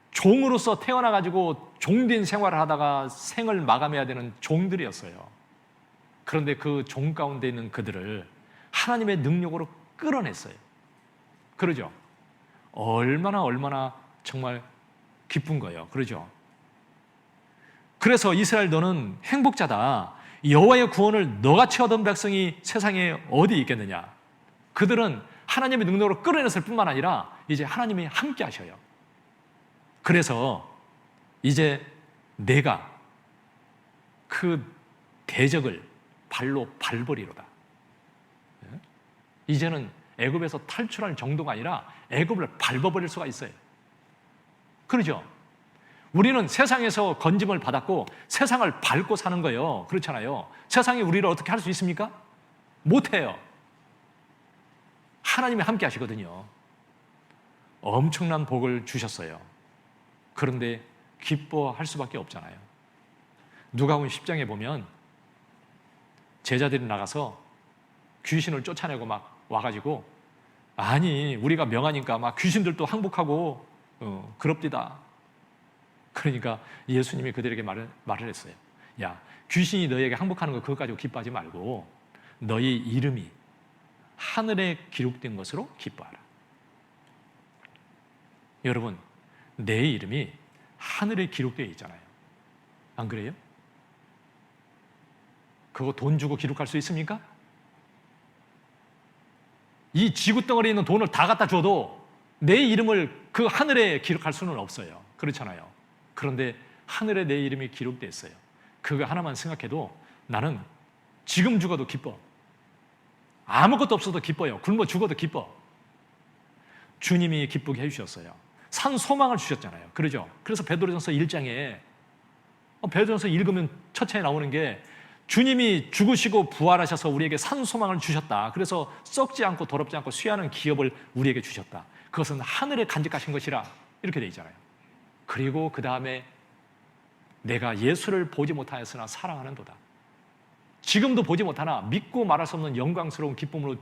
종으로서 태어나가지고 종된 생활을 하다가 생을 마감해야 되는 종들이었어요. 그런데 그 종 가운데 있는 그들을 하나님의 능력으로 끌어냈어요. 그러죠? 얼마나 정말 기쁜 거예요. 그러죠? 그래서 이스라엘 너는 행복자다. 여호와의 구원을 너같이 얻은 백성이 세상에 어디 있겠느냐? 그들은 하나님의 능력으로 끌어냈을 뿐만 아니라 이제 하나님이 함께 하셔요. 그래서 이제 내가 그 대적을 발로 밟으리로다. 이제는 애굽에서 탈출할 정도가 아니라 애굽을 밟아버릴 수가 있어요. 그러죠? 우리는 세상에서 건짐을 받았고 세상을 밟고 사는 거예요. 그렇잖아요. 세상이 우리를 어떻게 할 수 있습니까? 못해요. 하나님이 함께 하시거든요. 엄청난 복을 주셨어요. 그런데 기뻐할 수밖에 없잖아요. 누가복음 10장에 보면 제자들이 나가서 귀신을 쫓아내고 막 와가지고 아니 우리가 명하니까 막 귀신들도 항복하고 그럽디다. 그러니까 예수님이 그들에게 말을 했어요. 야, 귀신이 너희에게 항복하는 거 그것 가지고 기뻐하지 말고 너희 이름이 하늘에 기록된 것으로 기뻐하라. 여러분, 내 이름이 하늘에 기록되어 있잖아요. 안 그래요? 그거 돈 주고 기록할 수 있습니까? 이 지구덩어리에 있는 돈을 다 갖다 줘도 내 이름을 그 하늘에 기록할 수는 없어요. 그렇잖아요. 그런데 하늘에 내 이름이 기록되어 있어요. 그거 하나만 생각해도 나는 지금 죽어도 기뻐. 아무것도 없어도 기뻐요. 굶어 죽어도 기뻐. 주님이 기쁘게 해주셨어요. 산 소망을 주셨잖아요. 그러죠? 그래서 베드로전서 1장에 베드로전서 읽으면 첫 차에 나오는 게 주님이 죽으시고 부활하셔서 우리에게 산 소망을 주셨다. 그래서 썩지 않고 더럽지 않고 쇠하는 기업을 우리에게 주셨다. 그것은 하늘에 간직하신 것이라 이렇게 돼 있잖아요. 그리고 그 다음에 내가 예수를 보지 못하였으나 사랑하는도다. 지금도 보지 못하나 믿고 말할 수 없는 영광스러운 기쁨으로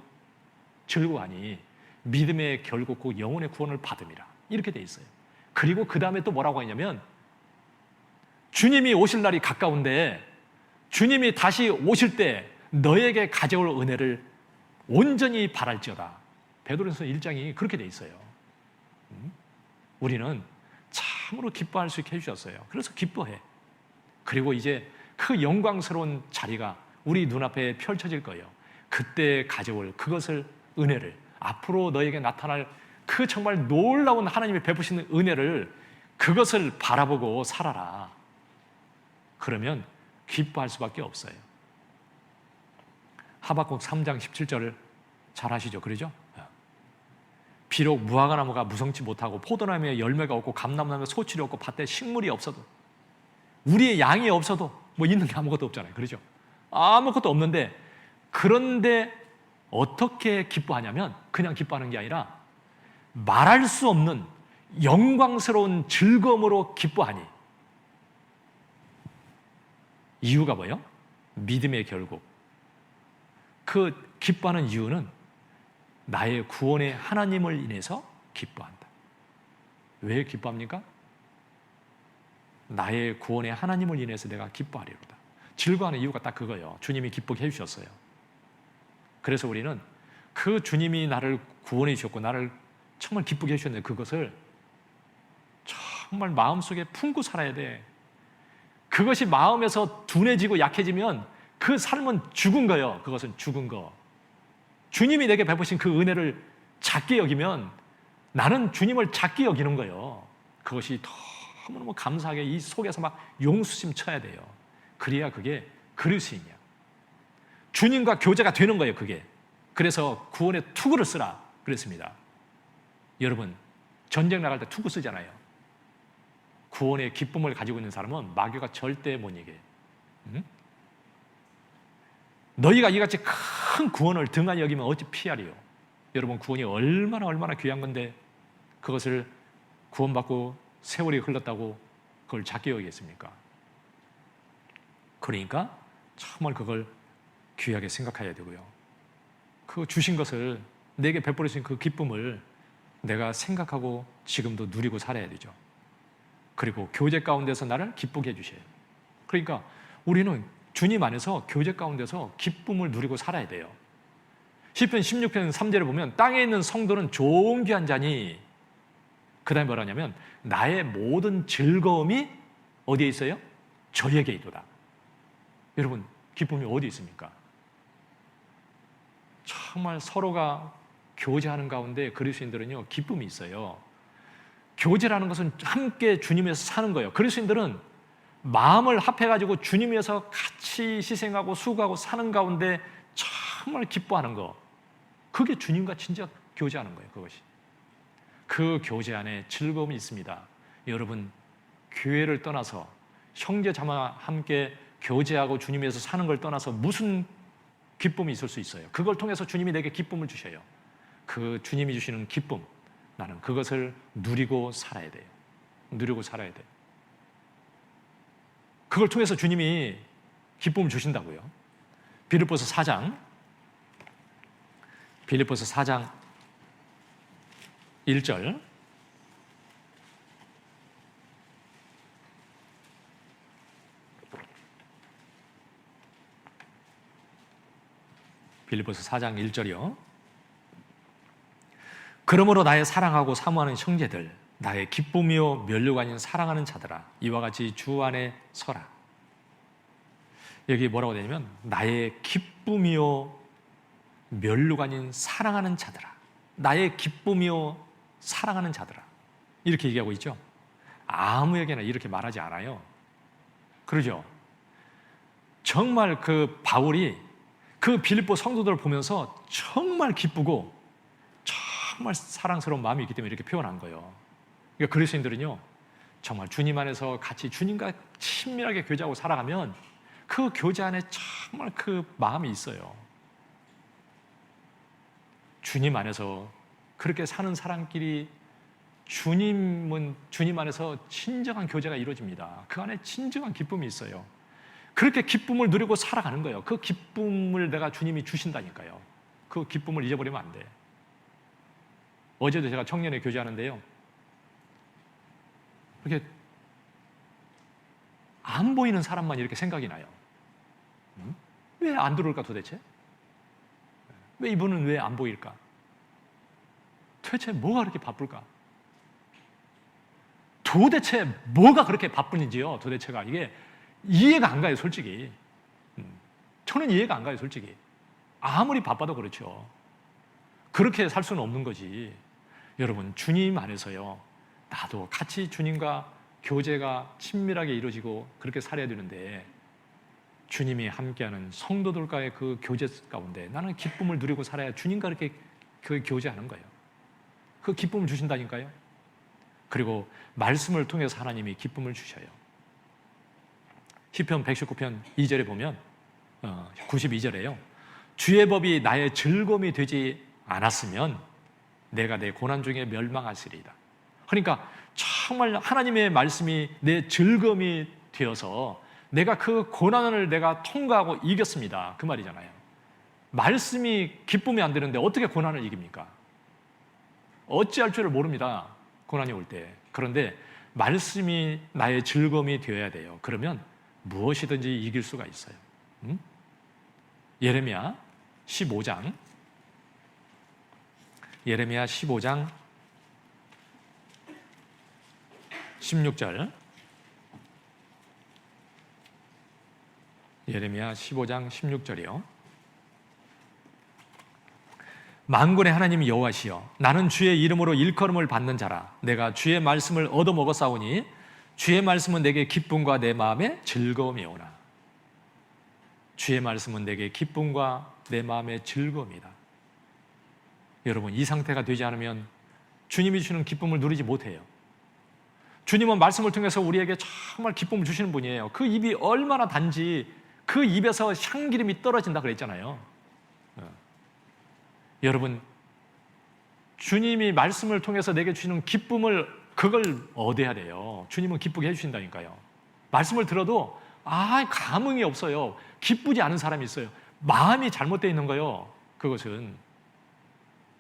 즐거워하니 믿음의 결국고 영혼의 구원을 받음이라. 이렇게 돼 있어요. 그리고 그 다음에 또 뭐라고 하냐면 주님이 오실 날이 가까운데 주님이 다시 오실 때 너에게 가져올 은혜를 온전히 바랄지어다. 베드로전서 1장이 그렇게 돼 있어요. 우리는 참으로 기뻐할 수 있게 해주셨어요. 그래서 기뻐해. 그리고 이제 그 영광스러운 자리가 우리 눈앞에 펼쳐질 거예요. 그때 가져올 그것을 은혜를 앞으로 너에게 나타날 그 정말 놀라운 하나님이 베푸시는 은혜를 그것을 바라보고 살아라. 그러면 기뻐할 수밖에 없어요. 하박국 3장 17절을 잘 아시죠? 그러죠? 비록 무화과나무가 무성치 못하고 포도나무에 열매가 없고 감람나무에 소출이 없고 밭에 식물이 없어도 우리의 양이 없어도 뭐 있는 게 아무것도 없잖아요. 그러죠? 아무것도 없는데 그런데 어떻게 기뻐하냐면 그냥 기뻐하는 게 아니라 말할 수 없는 영광스러운 즐거움으로 기뻐하니 이유가 뭐예요? 믿음의 결국. 그 기뻐하는 이유는 나의 구원의 하나님을 인해서 기뻐한다. 왜 기뻐합니까? 나의 구원의 하나님을 인해서 내가 기뻐하리로다. 즐거워하는 이유가 딱 그거예요. 주님이 기쁘게 해주셨어요. 그래서 우리는 그 주님이 나를 구원해 주셨고 나를 정말 기쁘게 해주셨는데 그것을 정말 마음속에 품고 살아야 돼. 그것이 마음에서 둔해지고 약해지면 그 삶은 죽은 거예요. 그것은 죽은 거. 주님이 내게 베푸신 그 은혜를 작게 여기면 나는 주님을 작게 여기는 거예요. 그것이 너무너무 감사하게 이 속에서 막 용수심 쳐야 돼요. 그래야 그게 그리스인이야. 주님과 교제가 되는 거예요. 그게. 그래서 구원의 투구를 쓰라 그랬습니다. 여러분 전쟁 나갈 때 투구 쓰잖아요. 구원의 기쁨을 가지고 있는 사람은 마귀가 절대 못 이겨요. 너희가 이같이 큰 구원을 등한히 여기면 어찌 피하리요. 여러분, 구원이 얼마나 귀한 건데 그것을 구원받고 세월이 흘렀다고 그걸 작게 여기겠습니까? 그러니까 정말 그걸 귀하게 생각해야 되고요. 그 주신 것을, 내게 베풀어 주신 그 기쁨을 내가 생각하고 지금도 누리고 살아야 되죠. 그리고 교제 가운데서 나를 기쁘게 해주셔요. 그러니까 우리는 주님 안에서 교제 가운데서 기쁨을 누리고 살아야 돼요. 시편 16편 3절에 보면 땅에 있는 성도는 존귀한 자니, 그 다음에 뭐라냐면 나의 모든 즐거움이 어디에 있어요? 저에게 있도다. 여러분, 기쁨이 어디 있습니까? 정말 서로가 교제하는 가운데 그리스도인들은요, 기쁨이 있어요. 교제라는 것은 함께 주님에서 사는 거예요. 그리스도인들은 마음을 합해가지고 주님에서 같이 희생하고 수고하고 사는 가운데 정말 기뻐하는 거, 그게 주님과 진짜 교제하는 거예요. 그것이. 그 교제 안에 즐거움이 있습니다. 여러분, 교회를 떠나서 형제자매 함께 교제하고 주님에서 사는 걸 떠나서 무슨 기쁨이 있을 수 있어요? 그걸 통해서 주님이 내게 기쁨을 주셔요. 그 주님이 주시는 기쁨, 나는 그것을 누리고 살아야 돼요. 누리고 살아야 돼요. 그걸 통해서 주님이 기쁨을 주신다고요. 빌립보서 4장 1절, 빌립보서 4장 1절이요. 그러므로 나의 사랑하고 사모하는 형제들, 나의 기쁨이요 면류가 아닌 사랑하는 자들아, 이와 같이 주 안에 서라. 여기 뭐라고 되냐면 나의 기쁨이요 면류가 아닌 사랑하는 자들아, 나의 기쁨이요 사랑하는 자들아, 이렇게 얘기하고 있죠. 아무에게나 이렇게 말하지 않아요. 그러죠? 정말 그 바울이 그 빌립보 성도들을 보면서 정말 기쁘고 정말 사랑스러운 마음이 있기 때문에 이렇게 표현한 거예요. 그러니까 그리스도인들은요, 정말 주님 안에서 같이 주님과 친밀하게 교제하고 살아가면 그 교제 안에 정말 그 마음이 있어요. 주님 안에서 그렇게 사는 사람끼리 주님 안에서 진정한 교제가 이루어집니다. 그 안에 진정한 기쁨이 있어요. 그렇게 기쁨을 누리고 살아가는 거예요. 그 기쁨을 내가 주님이 주신다니까요. 그 기쁨을 잊어버리면 안 돼. 어제도 제가 청년회 교제하는데요, 이렇게 안 보이는 사람만 이렇게 생각이 나요. 왜 안 들어올까 도대체? 왜 이분은 왜 안 보일까? 도대체 뭐가 그렇게 바쁠까? 도대체 뭐가 그렇게 바쁜지요? 도대체가 이게 이해가 안 가요, 솔직히. 저는 이해가 안 가요, 솔직히. 아무리 바빠도 그렇죠. 그렇게 살 수는 없는 거지. 여러분, 주님 안에서요, 나도 같이 주님과 교제가 친밀하게 이루어지고 그렇게 살아야 되는데, 주님이 함께하는 성도들과의 그 교제 가운데 나는 기쁨을 누리고 살아야 주님과 이렇게 그 교제하는 거예요. 그 기쁨을 주신다니까요. 그리고 말씀을 통해서 하나님이 기쁨을 주셔요. 시편 119편 2절에 보면 92절에요. 주의 법이 나의 즐거움이 되지 않았으면 내가 내 고난 중에 멸망하시리이다. 그러니까 정말 하나님의 말씀이 내 즐거움이 되어서 내가 그 고난을 내가 통과하고 이겼습니다. 그 말이잖아요. 말씀이 기쁨이 안 되는데 어떻게 고난을 이깁니까? 어찌할 줄을 모릅니다. 고난이 올 때. 그런데 말씀이 나의 즐거움이 되어야 돼요. 그러면 무엇이든지 이길 수가 있어요. 예레미야 15장 16절, 예레미야 15장 16절이요. 만군의 하나님 여호와시여, 나는 주의 이름으로 일컬음을 받는 자라. 내가 주의 말씀을 얻어먹었사오니 주의 말씀은 내게 기쁨과 내 마음에 즐거움이오나. 주의 말씀은 내게 기쁨과 내 마음의 즐거움이다. 여러분, 이 상태가 되지 않으면 주님이 주시는 기쁨을 누리지 못해요. 주님은 말씀을 통해서 우리에게 정말 기쁨을 주시는 분이에요. 그 입이 얼마나 단지 그 입에서 향기름이 떨어진다 그랬잖아요. 여러분, 주님이 말씀을 통해서 내게 주시는 기쁨을 그걸 얻어야 돼요. 주님은 기쁘게 해주신다니까요. 말씀을 들어도 감흥이 없어요. 기쁘지 않은 사람이 있어요. 마음이 잘못되어 있는 거예요. 그것은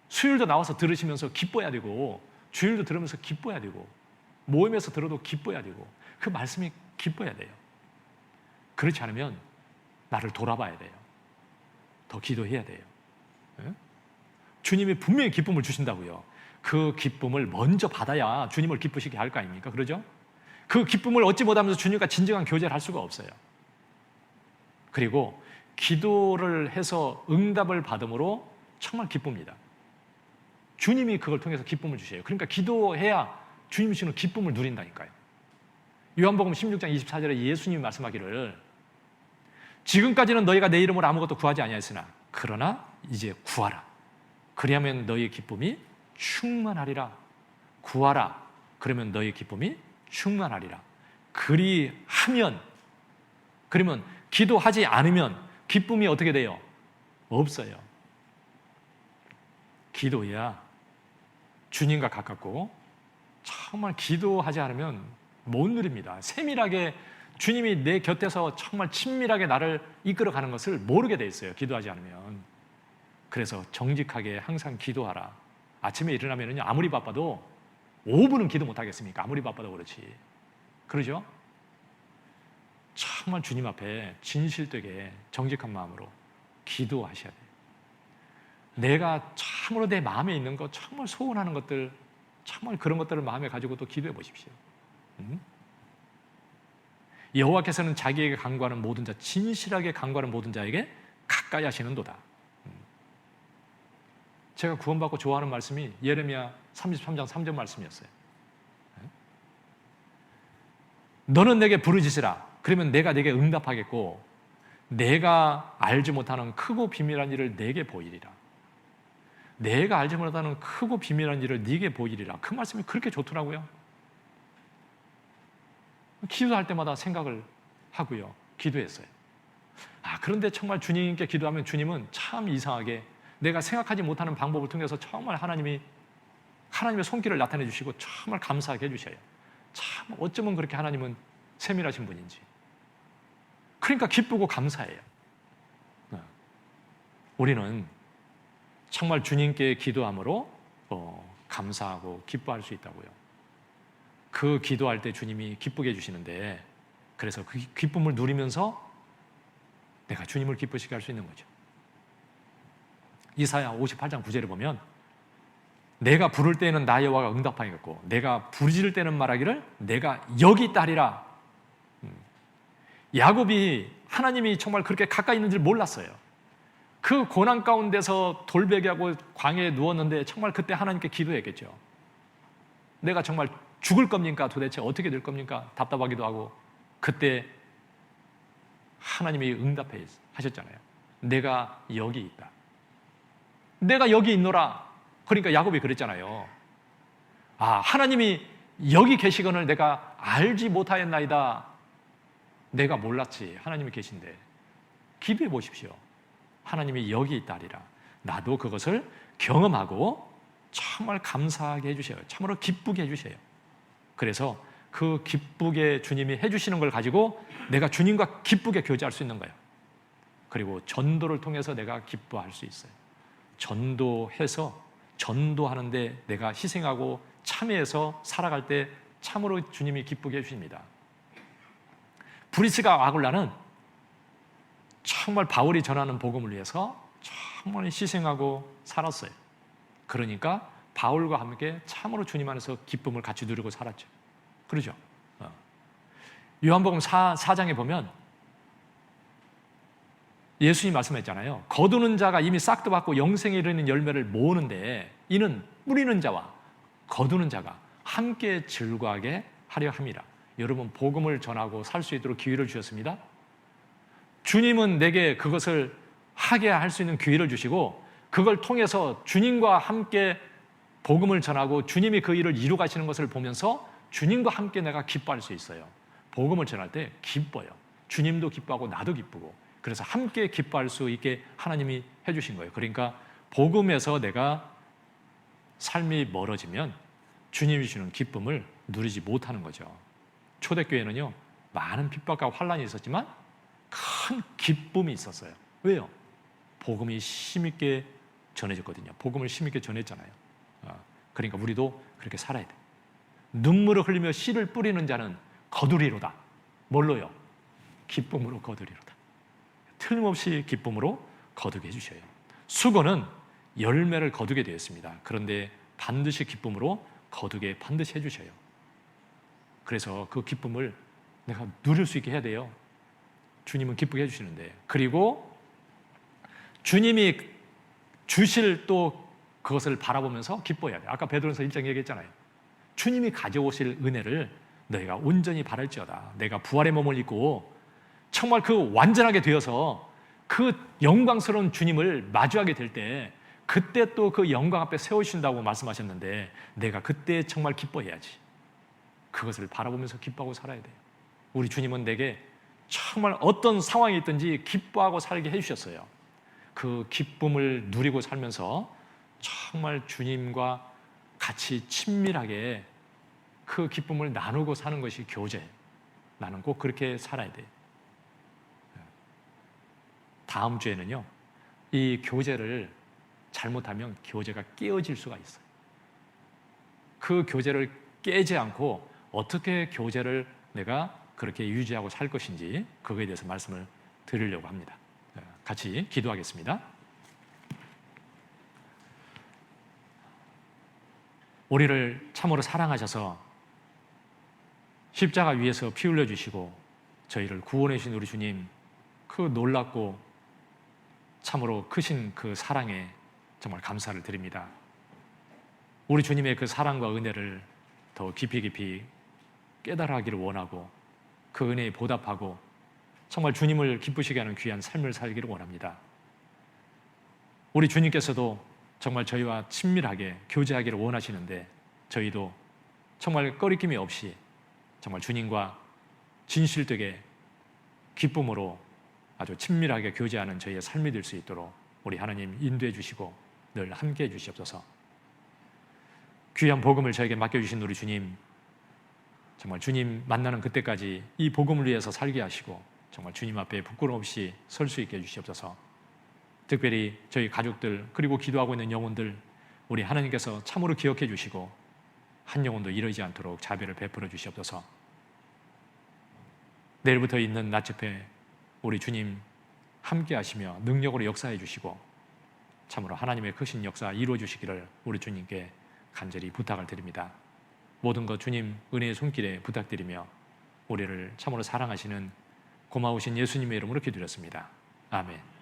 수요일도 나와서 들으시면서 기뻐야 되고, 주일도 들으면서 기뻐야 되고, 모임에서 들어도 기뻐야 되고, 그 말씀이 기뻐야 돼요. 그렇지 않으면 나를 돌아봐야 돼요. 더 기도해야 돼요. 주님이 분명히 기쁨을 주신다고요. 그 기쁨을 먼저 받아야 주님을 기쁘시게 할 거 아닙니까? 그러죠? 그 기쁨을 얻지 못하면서 주님과 진정한 교제를 할 수가 없어요. 그리고 기도를 해서 응답을 받음으로 정말 기쁩니다. 주님이 그걸 통해서 기쁨을 주셔요. 그러니까 기도해야 주님이 주시는 기쁨을 누린다니까요. 요한복음 16장 24절에 예수님이 말씀하기를 지금까지는 너희가 내 이름으로 아무것도 구하지 아니하였으나 그러나 이제 구하라. 그리하면 너희의 기쁨이 충만하리라. 구하라. 그러면 너희의 기쁨이 충만하리라. 그러면 기도하지 않으면 기쁨이 어떻게 돼요? 없어요. 기도해야 주님과 가깝고 정말 기도하지 않으면 못 누립니다. 세밀하게 주님이 내 곁에서 정말 친밀하게 나를 이끌어가는 것을 모르게 돼 있어요. 기도하지 않으면. 그래서 정직하게 항상 기도하라. 아침에 일어나면 아무리 바빠도 5분은 기도 못 하겠습니까? 아무리 바빠도 그렇지. 그러죠? 정말 주님 앞에 진실되게 정직한 마음으로 기도하셔야 돼요. 내가 참으로 내 마음에 있는 것, 정말 소원하는 것들, 정말 그런 것들을 마음에 가지고 또 기도해 보십시오. 여호와께서는 자기에게 간구하는 모든 자, 진실하게 간구하는 모든 자에게 가까이 하시는도다. 제가 구원받고 좋아하는 말씀이 예레미야 33장 3절 말씀이었어요. 너는 내게 부르짖으라. 그러면 내가 내게 응답하겠고 내가 알지 못하는 크고 비밀한 일을 내게 보이리라. 내가 알지 못하는 크고 비밀한 일을 네게 보이리라. 그 말씀이 그렇게 좋더라고요. 기도할 때마다 생각을 하고요. 기도했어요. 그런데 정말 주님께 기도하면 주님은 참 이상하게 내가 생각하지 못하는 방법을 통해서 정말 하나님의 손길을 나타내 주시고 정말 감사하게 해주셔요. 참 어쩌면 그렇게 하나님은 세밀하신 분인지. 그러니까 기쁘고 감사해요. 우리는 정말 주님께 기도함으로 감사하고 기뻐할 수 있다고요. 그 기도할 때 주님이 기쁘게 해주시는데, 그래서 그 기쁨을 누리면서 내가 주님을 기쁘시게 할 수 있는 거죠. 이사야 58장 9절에 보면 내가 부를 때에는 나 여호와가 응답하겠고 내가 부르짖을 때는 말하기를 내가 여기 있다 하리라. 야곱이 하나님이 정말 그렇게 가까이 있는 줄 몰랐어요. 그 고난 가운데서 돌베개하고 광야에 누웠는데 정말 그때 하나님께 기도했겠죠. 내가 정말 죽을 겁니까? 도대체 어떻게 될 겁니까? 답답하기도 하고. 그때 하나님이 응답해 하셨잖아요. 내가 여기 있다. 내가 여기 있노라. 그러니까 야곱이 그랬잖아요. 하나님이 여기 계시거늘 내가 알지 못하였나이다. 내가 몰랐지. 하나님이 계신데. 기도해 보십시오. 하나님이 여기 있다 하리라. 나도 그것을 경험하고 정말 감사하게 해주셔요. 참으로 기쁘게 해주셔요. 그래서 그 기쁘게 주님이 해주시는 걸 가지고 내가 주님과 기쁘게 교제할 수 있는 거예요. 그리고 전도를 통해서 내가 기뻐할 수 있어요. 전도해서 전도하는데 내가 희생하고 참여해서 살아갈 때 참으로 주님이 기쁘게 해주십니다. 브리스가 아굴라는 정말 바울이 전하는 복음을 위해서 정말 희생하고 살았어요. 그러니까 바울과 함께 참으로 주님 안에서 기쁨을 같이 누리고 살았죠. 그러죠? 요한복음 4장에 보면 예수님이 말씀했잖아요. 거두는 자가 이미 싹도 받고 영생에 이르는 열매를 모으는데 이는 뿌리는 자와 거두는 자가 함께 즐거워하게 하려 함이라. 여러분, 복음을 전하고 살 수 있도록 기회를 주셨습니다. 주님은 내게 그것을 하게 할 수 있는 기회를 주시고 그걸 통해서 주님과 함께 복음을 전하고 주님이 그 일을 이루 가시는 것을 보면서 주님과 함께 내가 기뻐할 수 있어요. 복음을 전할 때 기뻐요. 주님도 기뻐하고 나도 기쁘고, 그래서 함께 기뻐할 수 있게 하나님이 해주신 거예요. 그러니까 복음에서 내가 삶이 멀어지면 주님이 주는 기쁨을 누리지 못하는 거죠. 초대교회는요, 많은 핍박과 환란이 있었지만 큰 기쁨이 있었어요. 왜요? 복음이 힘있게 전해졌거든요. 복음을 힘있게 전했잖아요. 그러니까 우리도 그렇게 살아야 돼. 눈물을 흘리며 씨를 뿌리는 자는 거두리로다. 뭘로요? 기쁨으로 거두리로다. 틀림없이 기쁨으로 거두게 해주셔요. 수고는 열매를 거두게 되었습니다. 그런데 반드시 기쁨으로 거두게 반드시 해주셔요. 그래서 그 기쁨을 내가 누릴 수 있게 해야 돼요. 주님은 기쁘게 해주시는데, 그리고 주님이 주실 또 그것을 바라보면서 기뻐해야 돼요. 아까 베드로전서 1장 얘기했잖아요. 주님이 가져오실 은혜를 너희가 온전히 바랄지어다. 내가 부활의 몸을 입고 정말 그 완전하게 되어서 그 영광스러운 주님을 마주하게 될 때, 그때 또 그 영광 앞에 세우신다고 말씀하셨는데, 내가 그때 정말 기뻐해야지. 그것을 바라보면서 기뻐하고 살아야 돼요. 우리 주님은 내게 정말 어떤 상황이 있든지 기뻐하고 살게 해주셨어요. 그 기쁨을 누리고 살면서 정말 주님과 같이 친밀하게 그 기쁨을 나누고 사는 것이 교제예요. 나는 꼭 그렇게 살아야 돼요. 다음 주에는요, 이 교제를 잘못하면 교제가 깨어질 수가 있어요. 그 교제를 깨지 않고 어떻게 교제를 내가 그렇게 유지하고 살 것인지, 그거에 대해서 말씀을 드리려고 합니다. 같이 기도하겠습니다. 우리를 참으로 사랑하셔서 십자가 위에서 피 흘려주시고 저희를 구원해 주신 우리 주님, 그 놀랍고 참으로 크신 그 사랑에 정말 감사를 드립니다. 우리 주님의 그 사랑과 은혜를 더 깊이 깨달아 하기를 원하고, 그 은혜에 보답하고 정말 주님을 기쁘시게 하는 귀한 삶을 살기를 원합니다. 우리 주님께서도 정말 저희와 친밀하게 교제하기를 원하시는데, 저희도 정말 꺼리낌이 없이 정말 주님과 진실되게 기쁨으로 아주 친밀하게 교제하는 저희의 삶이 될 수 있도록 우리 하나님 인도해 주시고 늘 함께해 주시옵소서. 귀한 복음을 저에게 맡겨주신 우리 주님, 정말 주님 만나는 그때까지 이 복음을 위해서 살게 하시고 정말 주님 앞에 부끄러움 없이 설 수 있게 해주시옵소서. 특별히 저희 가족들, 그리고 기도하고 있는 영혼들, 우리 하나님께서 참으로 기억해 주시고 한 영혼도 이러지 않도록 자비를 베풀어 주시옵소서. 내일부터 있는 낮 집회 우리 주님 함께 하시며 능력으로 역사해 주시고 참으로 하나님의 크신 역사 이루어 주시기를 우리 주님께 간절히 부탁을 드립니다. 모든 것 주님 은혜의 손길에 부탁드리며 우리를 참으로 사랑하시는 고마우신 예수님의 이름으로 기도드렸습니다. 아멘.